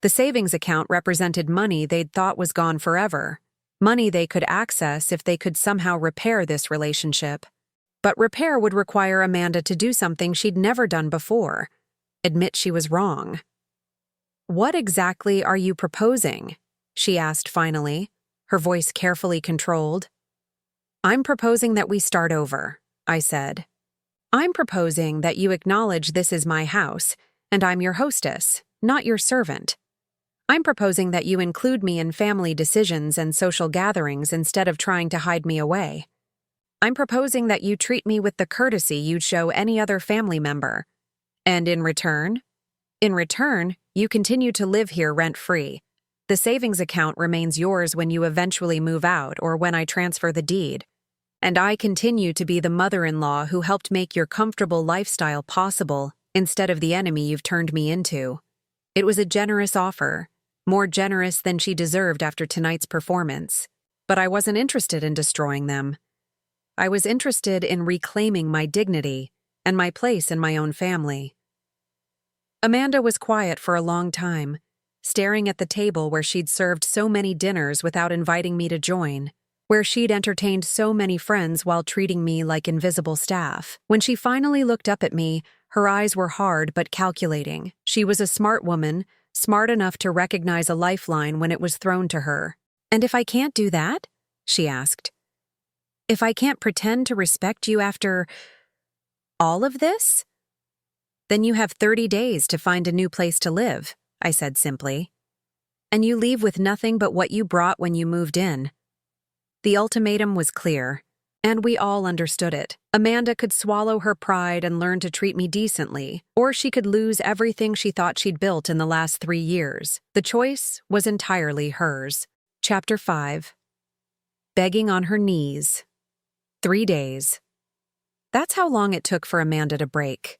The savings account represented money they'd thought was gone forever, money they could access if they could somehow repair this relationship. But repair would require Amanda to do something she'd never done before, admit she was wrong. "What exactly are you proposing?" she asked finally, her voice carefully controlled. I'm proposing that we start over, I said. I'm proposing that you acknowledge this is my house, and I'm your hostess, not your servant. I'm proposing that you include me in family decisions and social gatherings instead of trying to hide me away. I'm proposing that you treat me with the courtesy you'd show any other family member. And in return, you continue to live here rent-free. The savings account remains yours when you eventually move out or when I transfer the deed. And I continue to be the mother-in-law who helped make your comfortable lifestyle possible instead of the enemy you've turned me into. It was a generous offer, more generous than she deserved after tonight's performance. But I wasn't interested in destroying them. I was interested in reclaiming my dignity and my place in my own family. Amanda was quiet for a long time, staring at the table where she'd served so many dinners without inviting me to join, where she'd entertained so many friends while treating me like invisible staff. When she finally looked up at me, her eyes were hard but calculating. She was a smart woman, smart enough to recognize a lifeline when it was thrown to her. "And if I can't do that?" she asked. "If I can't pretend to respect you after all of this?" "Then you have 30 days to find a new place to live," I said simply. "And you leave with nothing but what you brought when you moved in." The ultimatum was clear, and we all understood it. Amanda could swallow her pride and learn to treat me decently, or she could lose everything she thought she'd built in the last 3 years. The choice was entirely hers. Chapter 5. Begging on her knees. 3 days. That's how long it took for Amanda to break.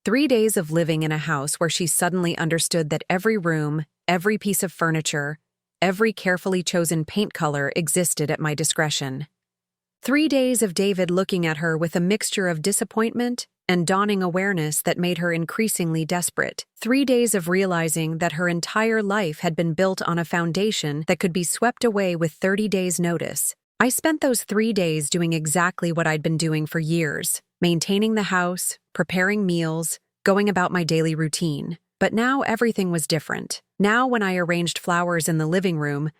3 days of living in a house where she suddenly understood that every room, every piece of furniture, every carefully chosen paint color existed at my discretion. 3 days of David looking at her with a mixture of disappointment and dawning awareness that made her increasingly desperate. 3 days of realizing that her entire life had been built on a foundation that could be swept away with 30 days' notice. I spent those 3 days doing exactly what I'd been doing for years, maintaining the house, preparing meals, going about my daily routine. But now everything was different. Now when I arranged flowers in the living room,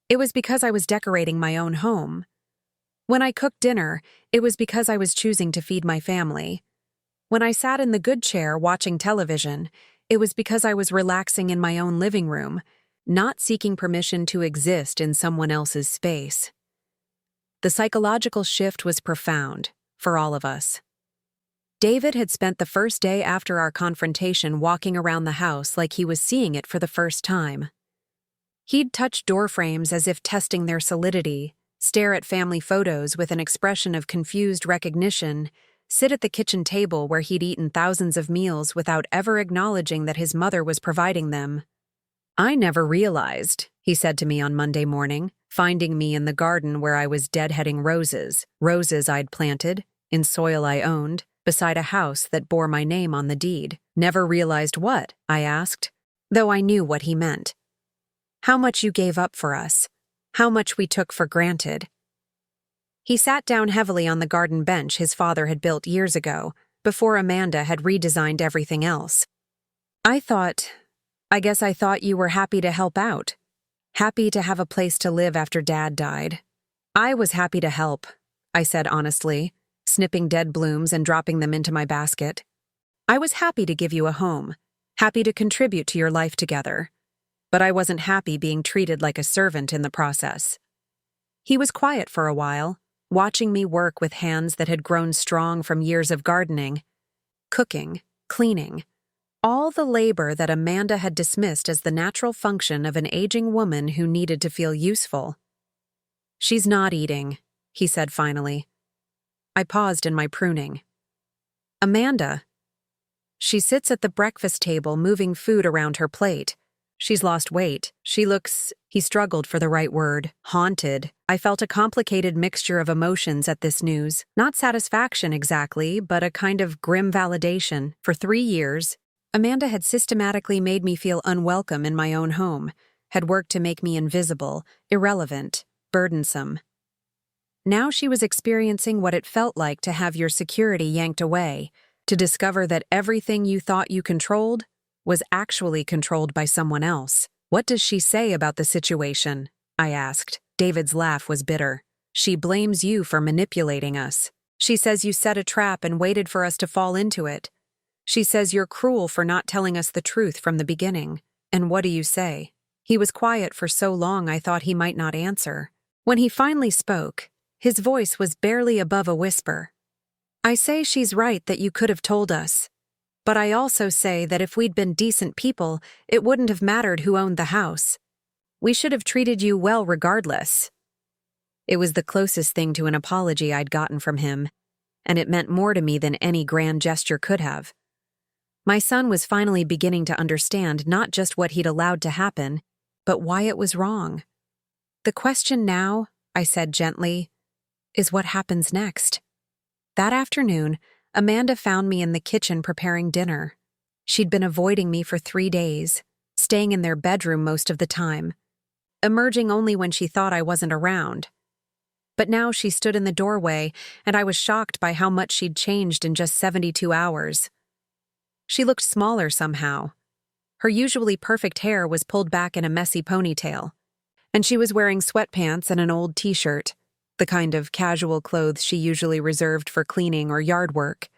it was because I was decorating my own home. When I cooked dinner, it was because I was choosing to feed my family. When I sat in the good chair watching television, it was because I was relaxing in my own living room, not seeking permission to exist in someone else's space. The psychological shift was profound, for all of us. David had spent the first day after our confrontation walking around the house like he was seeing it for the first time. He'd touch door frames as if testing their solidity, stare at family photos with an expression of confused recognition, sit at the kitchen table where he'd eaten thousands of meals without ever acknowledging that his mother was providing them. "I never realized," he said to me on Monday morning, finding me in the garden where I was deadheading roses I'd planted, in soil I owned, beside a house that bore my name on the deed. "Never realized what?" I asked, though I knew what he meant. "How much you gave up for us, how much we took for granted." He sat down heavily on the garden bench his father had built years ago, before Amanda had redesigned everything else. I guess I thought you were happy to help out. Happy to have a place to live after Dad died." "I was happy to help," I said honestly, snipping dead blooms and dropping them into my basket. "I was happy to give you a home, happy to contribute to your life together. But I wasn't happy being treated like a servant in the process." He was quiet for a while, watching me work with hands that had grown strong from years of gardening, cooking, cleaning, all the labor that Amanda had dismissed as the natural function of an aging woman who needed to feel useful. "She's not eating," he said finally. I paused in my pruning. "Amanda." "She sits at the breakfast table moving food around her plate. She's lost weight. She looks," he struggled for the right word, "haunted." I felt a complicated mixture of emotions at this news. Not satisfaction exactly, but a kind of grim validation. For 3 years, Amanda had systematically made me feel unwelcome in my own home, had worked to make me invisible, irrelevant, burdensome. Now she was experiencing what it felt like to have your security yanked away, to discover that everything you thought you controlled was actually controlled by someone else. "What does she say about the situation?" I asked. David's laugh was bitter. She blames you for manipulating us. She says you set a trap and waited for us to fall into it. She says you're cruel for not telling us the truth from the beginning. And what do you say?" He was quiet for so long I thought he might not answer. When he finally spoke, his voice was barely above a whisper. "I say she's right that you could have told us. But I also say that if we'd been decent people, it wouldn't have mattered who owned the house. We should have treated you well regardless." It was the closest thing to an apology I'd gotten from him, and it meant more to me than any grand gesture could have. My son was finally beginning to understand not just what he'd allowed to happen, but why it was wrong. "The question now," I said gently, "is what happens next." That afternoon, Amanda found me in the kitchen preparing dinner. She'd been avoiding me for 3 days, staying in their bedroom most of the time, emerging only when she thought I wasn't around. But now she stood in the doorway, and I was shocked by how much she'd changed in just 72 hours. She looked smaller somehow. Her usually perfect hair was pulled back in a messy ponytail, and she was wearing sweatpants and an old t-shirt, the kind of casual clothes she usually reserved for cleaning or yard work.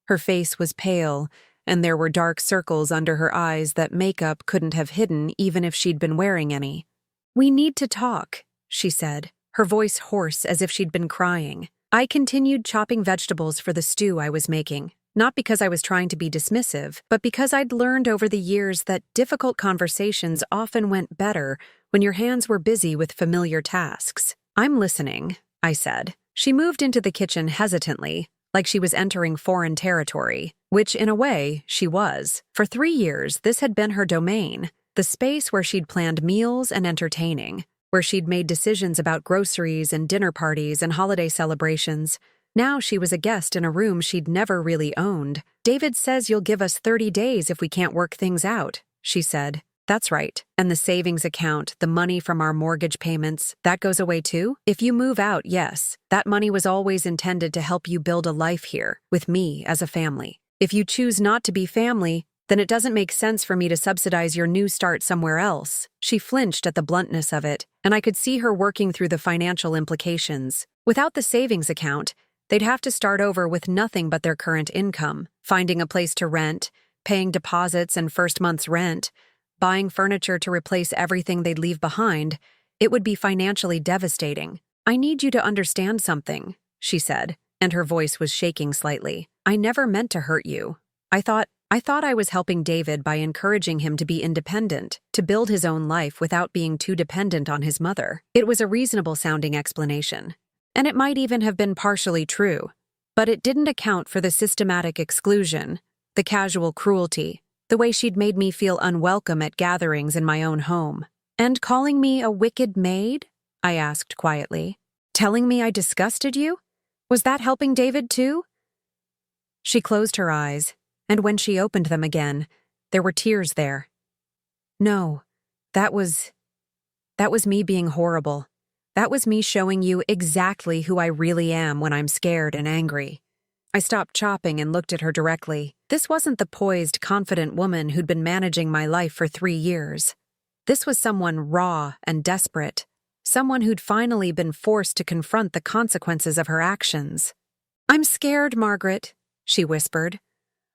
Her face was pale, and there were dark circles under her eyes that makeup couldn't have hidden even if she'd been wearing any. "We need to talk," she said, her voice hoarse as if she'd been crying. I continued chopping vegetables for the stew I was making, not because I was trying to be dismissive, but because I'd learned over the years that difficult conversations often went better when your hands were busy with familiar tasks. "I'm listening," I said. She moved into the kitchen hesitantly, like she was entering foreign territory, which in a way she was. For 3 years, this had been her domain, the space where she'd planned meals and entertaining, where she'd made decisions about groceries and dinner parties and holiday celebrations. Now she was a guest in a room she'd never really owned. "David says you'll give us 30 days if we can't work things out," she said. "That's right. And the savings account, the money from our mortgage payments, that goes away too? If you move out, yes. That money was always intended to help you build a life here, with me as a family. If you choose not to be family, then it doesn't make sense for me to subsidize your new start somewhere else." She flinched at the bluntness of it, and I could see her working through the financial implications. Without the savings account, they'd have to start over with nothing but their current income, finding a place to rent, paying deposits and first month's rent, buying furniture to replace everything they'd leave behind. It would be financially devastating. "I need you to understand something," she said, and her voice was shaking slightly. "I never meant to hurt you. I thought I was helping David by encouraging him to be independent, to build his own life without being too dependent on his mother." It was a reasonable-sounding explanation, and it might even have been partially true, but it didn't account for the systematic exclusion, the casual cruelty, the way she'd made me feel unwelcome at gatherings in my own home. "And calling me a wicked maid?" I asked quietly. "Telling me I disgusted you? Was that helping David too?" She closed her eyes, and when she opened them again, there were tears there. "No, that was me being horrible. That was me showing you exactly who I really am when I'm scared and angry." I stopped chopping and looked at her directly. This wasn't the poised, confident woman who'd been managing my life for 3 years. This was someone raw and desperate, someone who'd finally been forced to confront the consequences of her actions. "I'm scared, Margaret," she whispered.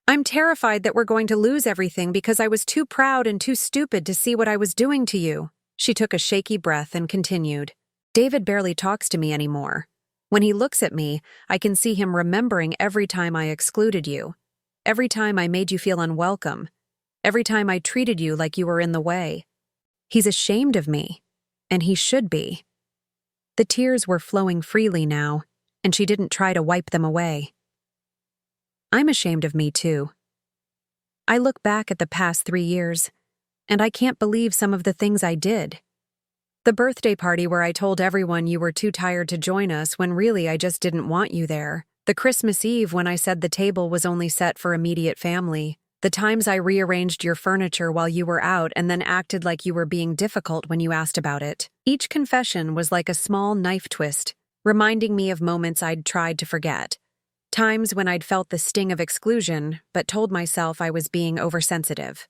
"I'm terrified that we're going to lose everything because I was too proud and too stupid to see what I was doing to you." She took a shaky breath and continued. "David barely talks to me anymore. When he looks at me, I can see him remembering every time I excluded you, every time I made you feel unwelcome, every time I treated you like you were in the way. He's ashamed of me, and he should be." The tears were flowing freely now, and she didn't try to wipe them away. "I'm ashamed of me too. I look back at the past 3 years, and I can't believe some of the things I did. The birthday party where I told everyone you were too tired to join us when really I just didn't want you there. The Christmas Eve when I said the table was only set for immediate family. The times I rearranged your furniture while you were out and then acted like you were being difficult when you asked about it. Each confession was like a small knife twist, reminding me of moments I'd tried to forget. Times when I'd felt the sting of exclusion, but told myself I was being oversensitive."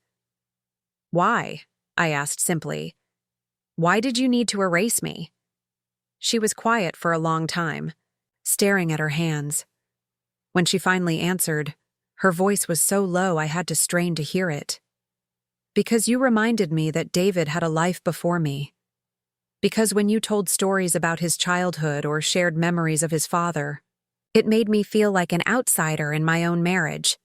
"Why?" I asked simply. "Why did you need to erase me?" She was quiet for a long time, staring at her hands. When she finally answered, her voice was so low I had to strain to hear it. Because you reminded me that David had a life before me. Because when you told stories about his childhood or shared memories of his father, it made me feel like an outsider in my own marriage.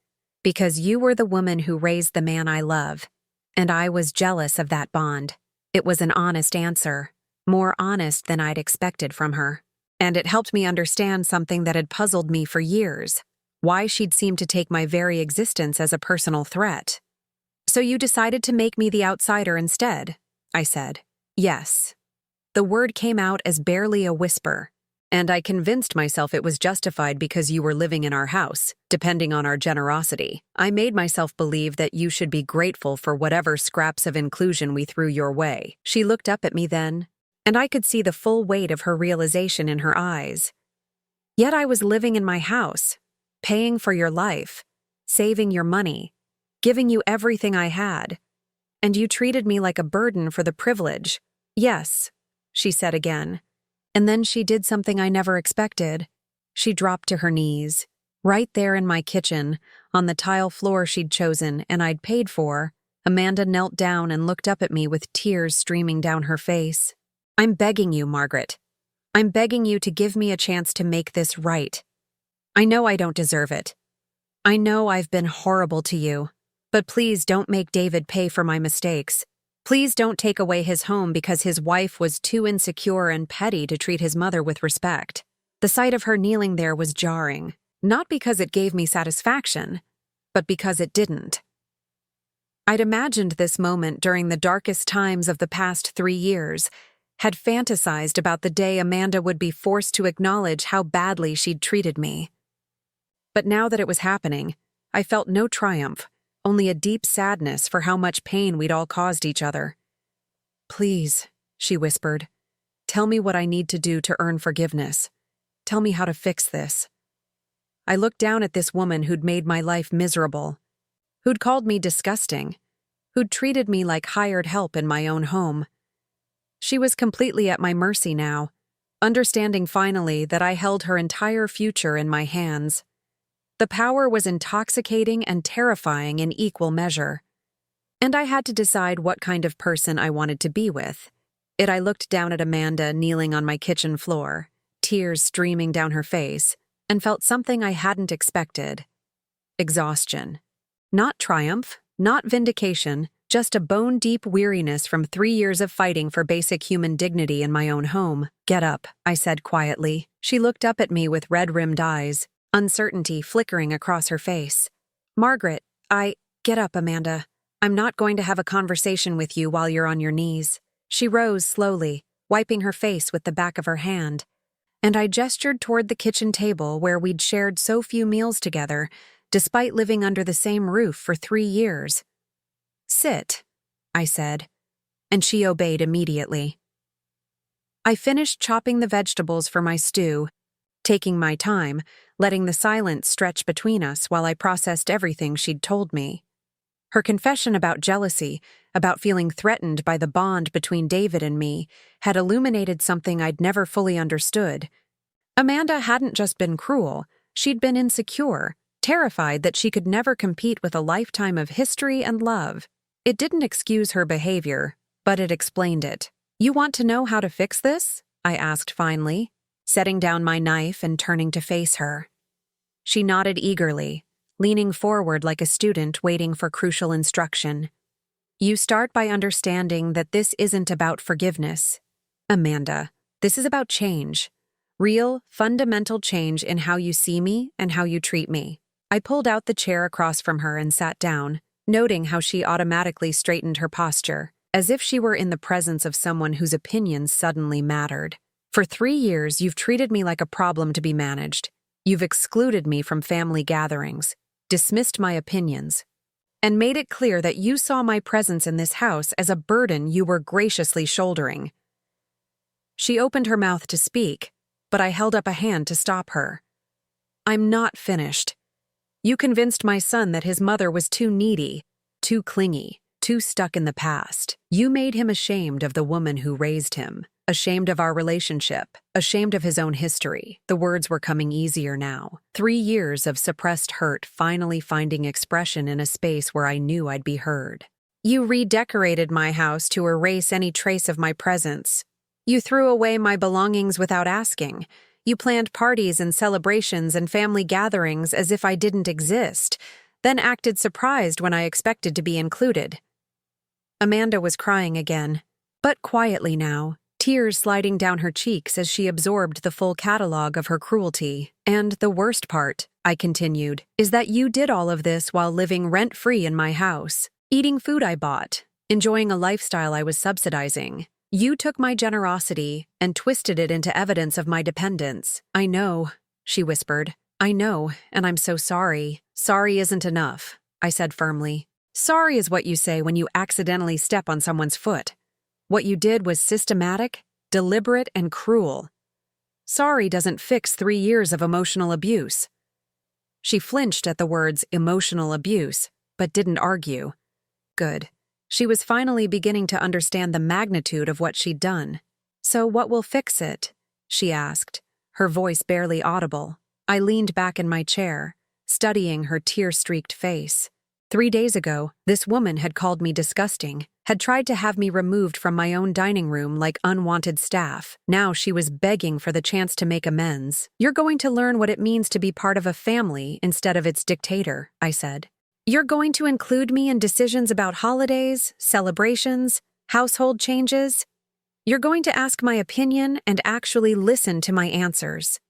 Because you were the woman who raised the man I love, and I was jealous of that bond. It was an honest answer, more honest than I'd expected from her. And it helped me understand something that had puzzled me for years, why she'd seemed to take my very existence as a personal threat. So you decided to make me the outsider instead, I said. Yes. The word came out as barely a whisper, and I convinced myself it was justified because you were living in our house, depending on our generosity. I made myself believe that you should be grateful for whatever scraps of inclusion we threw your way. She looked up at me then, and I could see the full weight of her realization in her eyes. Yet I was living in my house, paying for your life, saving your money, giving you everything I had, and you treated me like a burden for the privilege. Yes, she said again. And then she did something I never expected. She dropped to her knees, right there in my kitchen, on the tile floor she'd chosen and I'd paid for. Amanda knelt down and looked up at me with tears streaming down her face. I'm begging you, Margaret. I'm begging you to give me a chance to make this right. I know I don't deserve it. I know I've been horrible to you, but please don't make David pay for my mistakes. Please don't take away his home because his wife was too insecure and petty to treat his mother with respect. The sight of her kneeling there was jarring, not because it gave me satisfaction, but because it didn't. I'd imagined this moment during the darkest times of the past 3 years, had fantasized about the day Amanda would be forced to acknowledge how badly she'd treated me. But now that it was happening, I felt no triumph, only a deep sadness for how much pain we'd all caused each other. Please, she whispered, tell me what I need to do to earn forgiveness. Tell me how to fix this. I looked down at this woman who'd made my life miserable, who'd called me disgusting, who'd treated me like hired help in my own home. She was completely at my mercy now, understanding finally that I held her entire future in my hands. The power was intoxicating and terrifying in equal measure. And I had to decide what kind of person I wanted to be with. I looked down at Amanda kneeling on my kitchen floor, tears streaming down her face, and felt something I hadn't expected. Exhaustion. Not triumph, not vindication, just a bone-deep weariness from 3 years of fighting for basic human dignity in my own home. Get up, I said quietly. She looked up at me with red-rimmed eyes, uncertainty flickering across her face. Margaret, Get up, Amanda. I'm not going to have a conversation with you while you're on your knees. She rose slowly, wiping her face with the back of her hand, and I gestured toward the kitchen table where we'd shared so few meals together, despite living under the same roof for 3 years. Sit, I said, and she obeyed immediately. I finished chopping the vegetables for my stew, taking my time, letting the silence stretch between us while I processed everything she'd told me. Her confession about jealousy, about feeling threatened by the bond between David and me, had illuminated something I'd never fully understood. Amanda hadn't just been cruel, she'd been insecure, terrified that she could never compete with a lifetime of history and love. It didn't excuse her behavior, but it explained it. You want to know how to fix this? I asked finally, setting down my knife and turning to face her. She nodded eagerly, leaning forward like a student waiting for crucial instruction. You start by understanding that this isn't about forgiveness, Amanda. This is about change. Real, fundamental change in how you see me and how you treat me. I pulled out the chair across from her and sat down, noting how she automatically straightened her posture, as if she were in the presence of someone whose opinions suddenly mattered. For 3 years, you've treated me like a problem to be managed. You've excluded me from family gatherings, dismissed my opinions, and made it clear that you saw my presence in this house as a burden you were graciously shouldering. She opened her mouth to speak, but I held up a hand to stop her. I'm not finished. You convinced my son that his mother was too needy, too clingy, too stuck in the past. You made him ashamed of the woman who raised him, ashamed of our relationship, ashamed of his own history. The words were coming easier now. 3 years of suppressed hurt finally finding expression in a space where I knew I'd be heard. You redecorated my house to erase any trace of my presence. You threw away my belongings without asking. You planned parties and celebrations and family gatherings as if I didn't exist, then acted surprised when I expected to be included. Amanda was crying again, but quietly now, tears sliding down her cheeks as she absorbed the full catalog of her cruelty. And the worst part, I continued, is that you did all of this while living rent-free in my house, eating food I bought, enjoying a lifestyle I was subsidizing. You took my generosity and twisted it into evidence of my dependence. I know, she whispered. I know, and I'm so sorry. Sorry isn't enough, I said firmly. Sorry is what you say when you accidentally step on someone's foot. What you did was systematic, deliberate, and cruel. Sorry doesn't fix 3 years of emotional abuse. She flinched at the words emotional abuse, but didn't argue. Good. She was finally beginning to understand the magnitude of what she'd done. So what will fix it? She asked, her voice barely audible. I leaned back in my chair, studying her tear-streaked face. 3 days ago, this woman had called me disgusting, had tried to have me removed from my own dining room like unwanted staff. Now she was begging for the chance to make amends. You're going to learn what it means to be part of a family instead of its dictator, I said. You're going to include me in decisions about holidays, celebrations, household changes. You're going to ask my opinion and actually listen to my answers.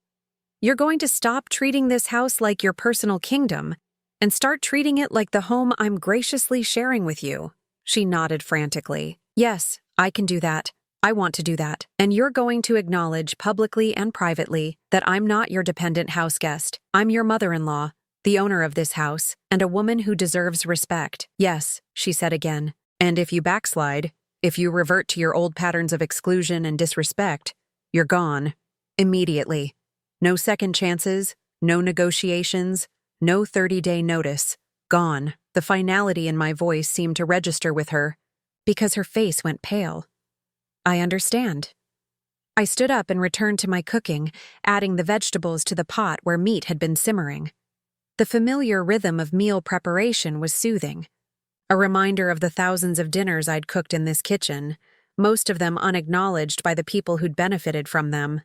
You're going to stop treating this house like your personal kingdom and start treating it like the home I'm graciously sharing with you. She nodded frantically. Yes, I can do that. I want to do that. And you're going to acknowledge publicly and privately that I'm not your dependent house guest. I'm your mother-in-law, the owner of this house, and a woman who deserves respect. Yes, she said again. And if you backslide, if you revert to your old patterns of exclusion and disrespect, you're gone. Immediately. No second chances, no negotiations, no 30-day notice. Gone. The finality in my voice seemed to register with her, because her face went pale. I understand. I stood up and returned to my cooking, adding the vegetables to the pot where meat had been simmering. The familiar rhythm of meal preparation was soothing, a reminder of the thousands of dinners I'd cooked in this kitchen, most of them unacknowledged by the people who'd benefited from them.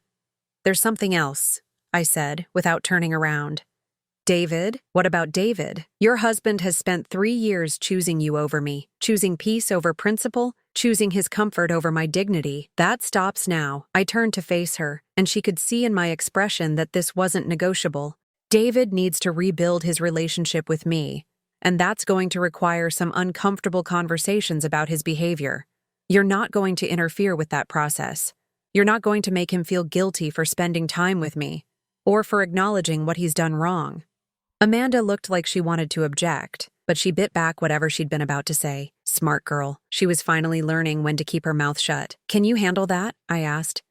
There's something else, I said, without turning around. David? What about David? Your husband has spent 3 years choosing you over me, choosing peace over principle, choosing his comfort over my dignity. That stops now. I turned to face her, and she could see in my expression that this wasn't negotiable. David needs to rebuild his relationship with me, and that's going to require some uncomfortable conversations about his behavior. You're not going to interfere with that process. You're not going to make him feel guilty for spending time with me, or for acknowledging what he's done wrong. Amanda looked like she wanted to object, but she bit back whatever she'd been about to say. Smart girl. She was finally learning when to keep her mouth shut. Can you handle that? I asked.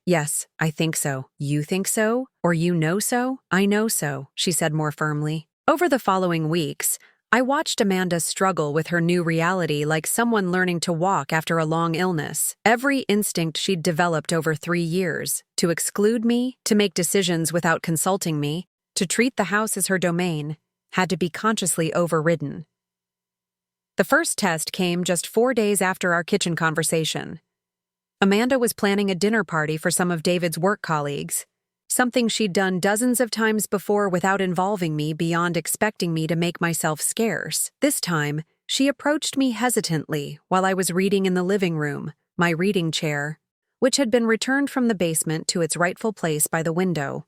Yes, I think so. You think so? Or you know so? I know so, she said more firmly. Over the following weeks, I watched Amanda struggle with her new reality like someone learning to walk after a long illness. Every instinct she'd developed over 3 years, to exclude me, to make decisions without consulting me, to treat the house as her domain, had to be consciously overridden. The first test came just 4 days after our kitchen conversation. Amanda was planning a dinner party for some of David's work colleagues, something she'd done dozens of times before without involving me beyond expecting me to make myself scarce. This time, she approached me hesitantly while I was reading in the living room, my reading chair, which had been returned from the basement to its rightful place by the window.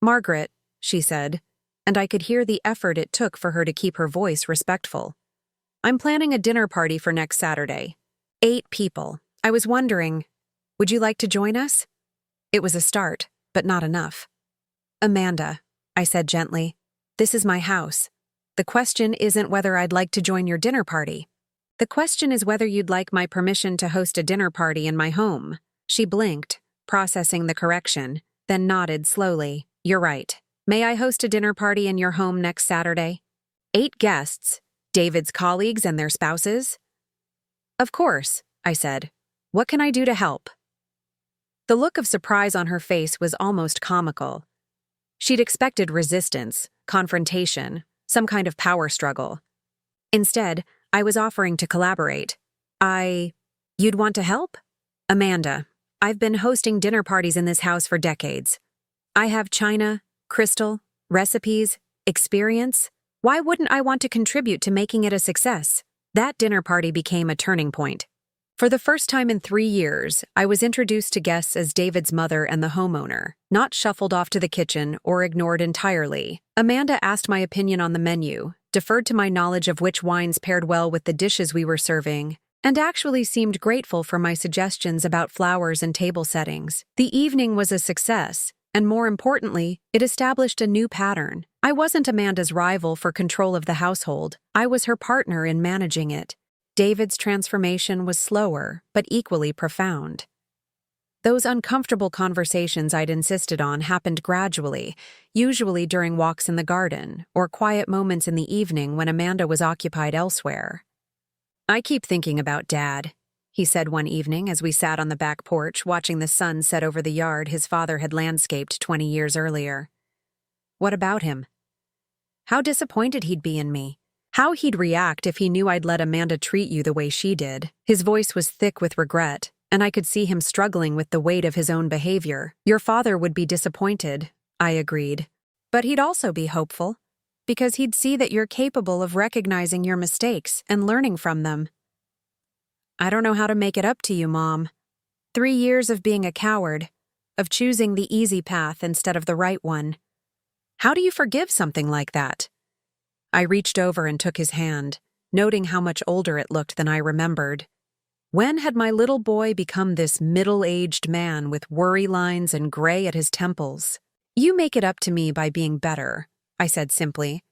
Margaret, she said, and I could hear the effort it took for her to keep her voice respectful. I'm planning a dinner party for next Saturday. 8 people. I was wondering, would you like to join us? It was a start, but not enough. Amanda, I said gently, this is my house. The question isn't whether I'd like to join your dinner party. The question is whether you'd like my permission to host a dinner party in my home. She blinked, processing the correction, then nodded slowly. You're right. May I host a dinner party in your home next Saturday? 8 guests, David's colleagues and their spouses? Of course, I said. What can I do to help? The look of surprise on her face was almost comical. She'd expected resistance, confrontation, some kind of power struggle. Instead, I was offering to collaborate. You'd want to help? Amanda, I've been hosting dinner parties in this house for decades. I have china, crystal, recipes, experience. Why wouldn't I want to contribute to making it a success? That dinner party became a turning point. For the first time in 3 years, I was introduced to guests as David's mother and the homeowner, not shuffled off to the kitchen or ignored entirely. Amanda asked my opinion on the menu, deferred to my knowledge of which wines paired well with the dishes we were serving, and actually seemed grateful for my suggestions about flowers and table settings. The evening was a success, and more importantly, it established a new pattern. I wasn't Amanda's rival for control of the household. I was her partner in managing it. David's transformation was slower, but equally profound. Those uncomfortable conversations I'd insisted on happened gradually, usually during walks in the garden or quiet moments in the evening when Amanda was occupied elsewhere. I keep thinking about Dad, he said one evening as we sat on the back porch watching the sun set over the yard his father had landscaped 20 years earlier. What about him? How disappointed he'd be in me. How he'd react if he knew I'd let Amanda treat you the way she did. His voice was thick with regret, and I could see him struggling with the weight of his own behavior. Your father would be disappointed, I agreed. But he'd also be hopeful, because he'd see that you're capable of recognizing your mistakes and learning from them. I don't know how to make it up to you, Mom. 3 years of being a coward, of choosing the easy path instead of the right one. How do you forgive something like that? I reached over and took his hand, noting how much older it looked than I remembered. When had my little boy become this middle-aged man with worry lines and gray at his temples? You make it up to me by being better, I said simply.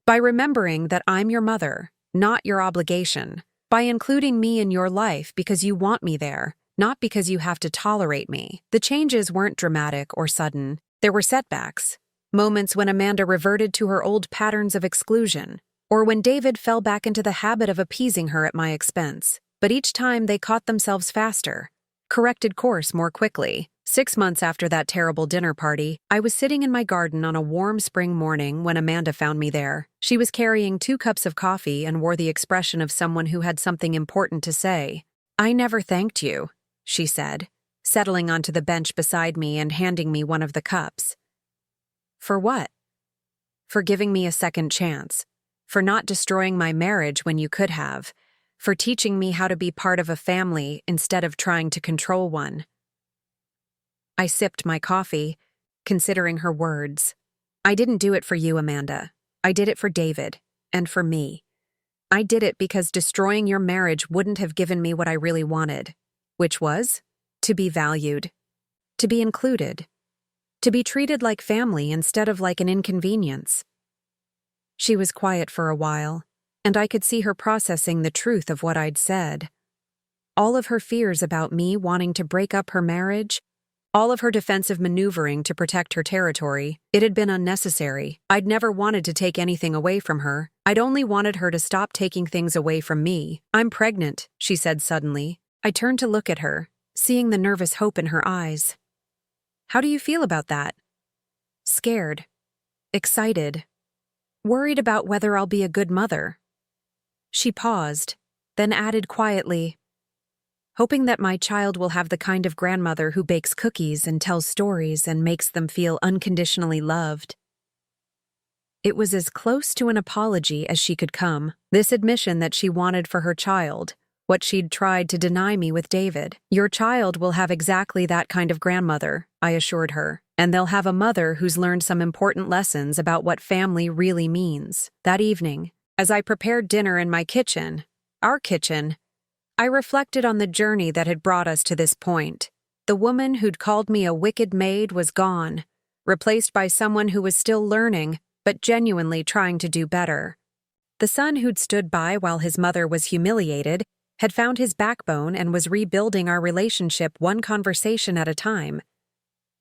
By remembering that I'm your mother, not your obligation. By including me in your life because you want me there, not because you have to tolerate me. The changes weren't dramatic or sudden. There were setbacks. Moments when Amanda reverted to her old patterns of exclusion, or when David fell back into the habit of appeasing her at my expense. But each time they caught themselves faster, corrected course more quickly. 6 months after that terrible dinner party, I was sitting in my garden on a warm spring morning when Amanda found me there. She was carrying 2 cups of coffee and wore the expression of someone who had something important to say. I never thanked you, she said, settling onto the bench beside me and handing me one of the cups. For what? For giving me a second chance. For not destroying my marriage when you could have. For teaching me how to be part of a family instead of trying to control one. I sipped my coffee, considering her words. I didn't do it for you, Amanda. I did it for David, and for me. I did it because destroying your marriage wouldn't have given me what I really wanted, which was to be valued, to be included, to be treated like family instead of like an inconvenience. She was quiet for a while, and I could see her processing the truth of what I'd said. All of her fears about me wanting to break up her marriage, all of her defensive maneuvering to protect her territory, it had been unnecessary. I'd never wanted to take anything away from her. I'd only wanted her to stop taking things away from me. I'm pregnant, she said suddenly. I turned to look at her, seeing the nervous hope in her eyes. How do you feel about that? Scared. Excited. Worried about whether I'll be a good mother. She paused, then added quietly, hoping that my child will have the kind of grandmother who bakes cookies and tells stories and makes them feel unconditionally loved. It was as close to an apology as she could come, this admission that she wanted for her child, what she'd tried to deny me with David. Your child will have exactly that kind of grandmother, I assured her, and they'll have a mother who's learned some important lessons about what family really means. That evening, as I prepared dinner in my kitchen, our kitchen, I reflected on the journey that had brought us to this point. The woman who'd called me a wicked maid was gone, replaced by someone who was still learning, but genuinely trying to do better. The son who'd stood by while his mother was humiliated had found his backbone and was rebuilding our relationship one conversation at a time.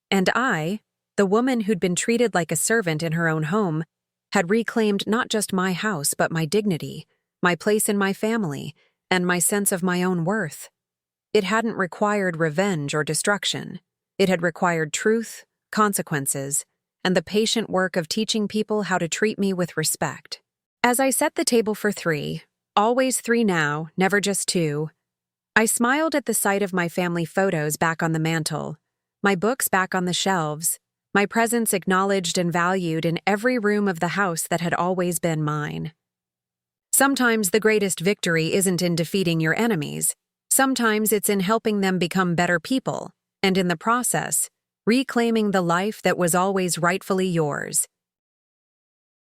And I, the woman who'd been treated like a servant in her own home, had reclaimed not just my house but my dignity, my place in my family, and my sense of my own worth. It hadn't required revenge or destruction. It had required truth, consequences, and the patient work of teaching people how to treat me with respect. As I set the table for 3, always 3 now, never just 2, I smiled at the sight of my family photos back on the mantel, my books back on the shelves, my presence acknowledged and valued in every room of the house that had always been mine. Sometimes the greatest victory isn't in defeating your enemies. Sometimes it's in helping them become better people, and in the process, reclaiming the life that was always rightfully yours.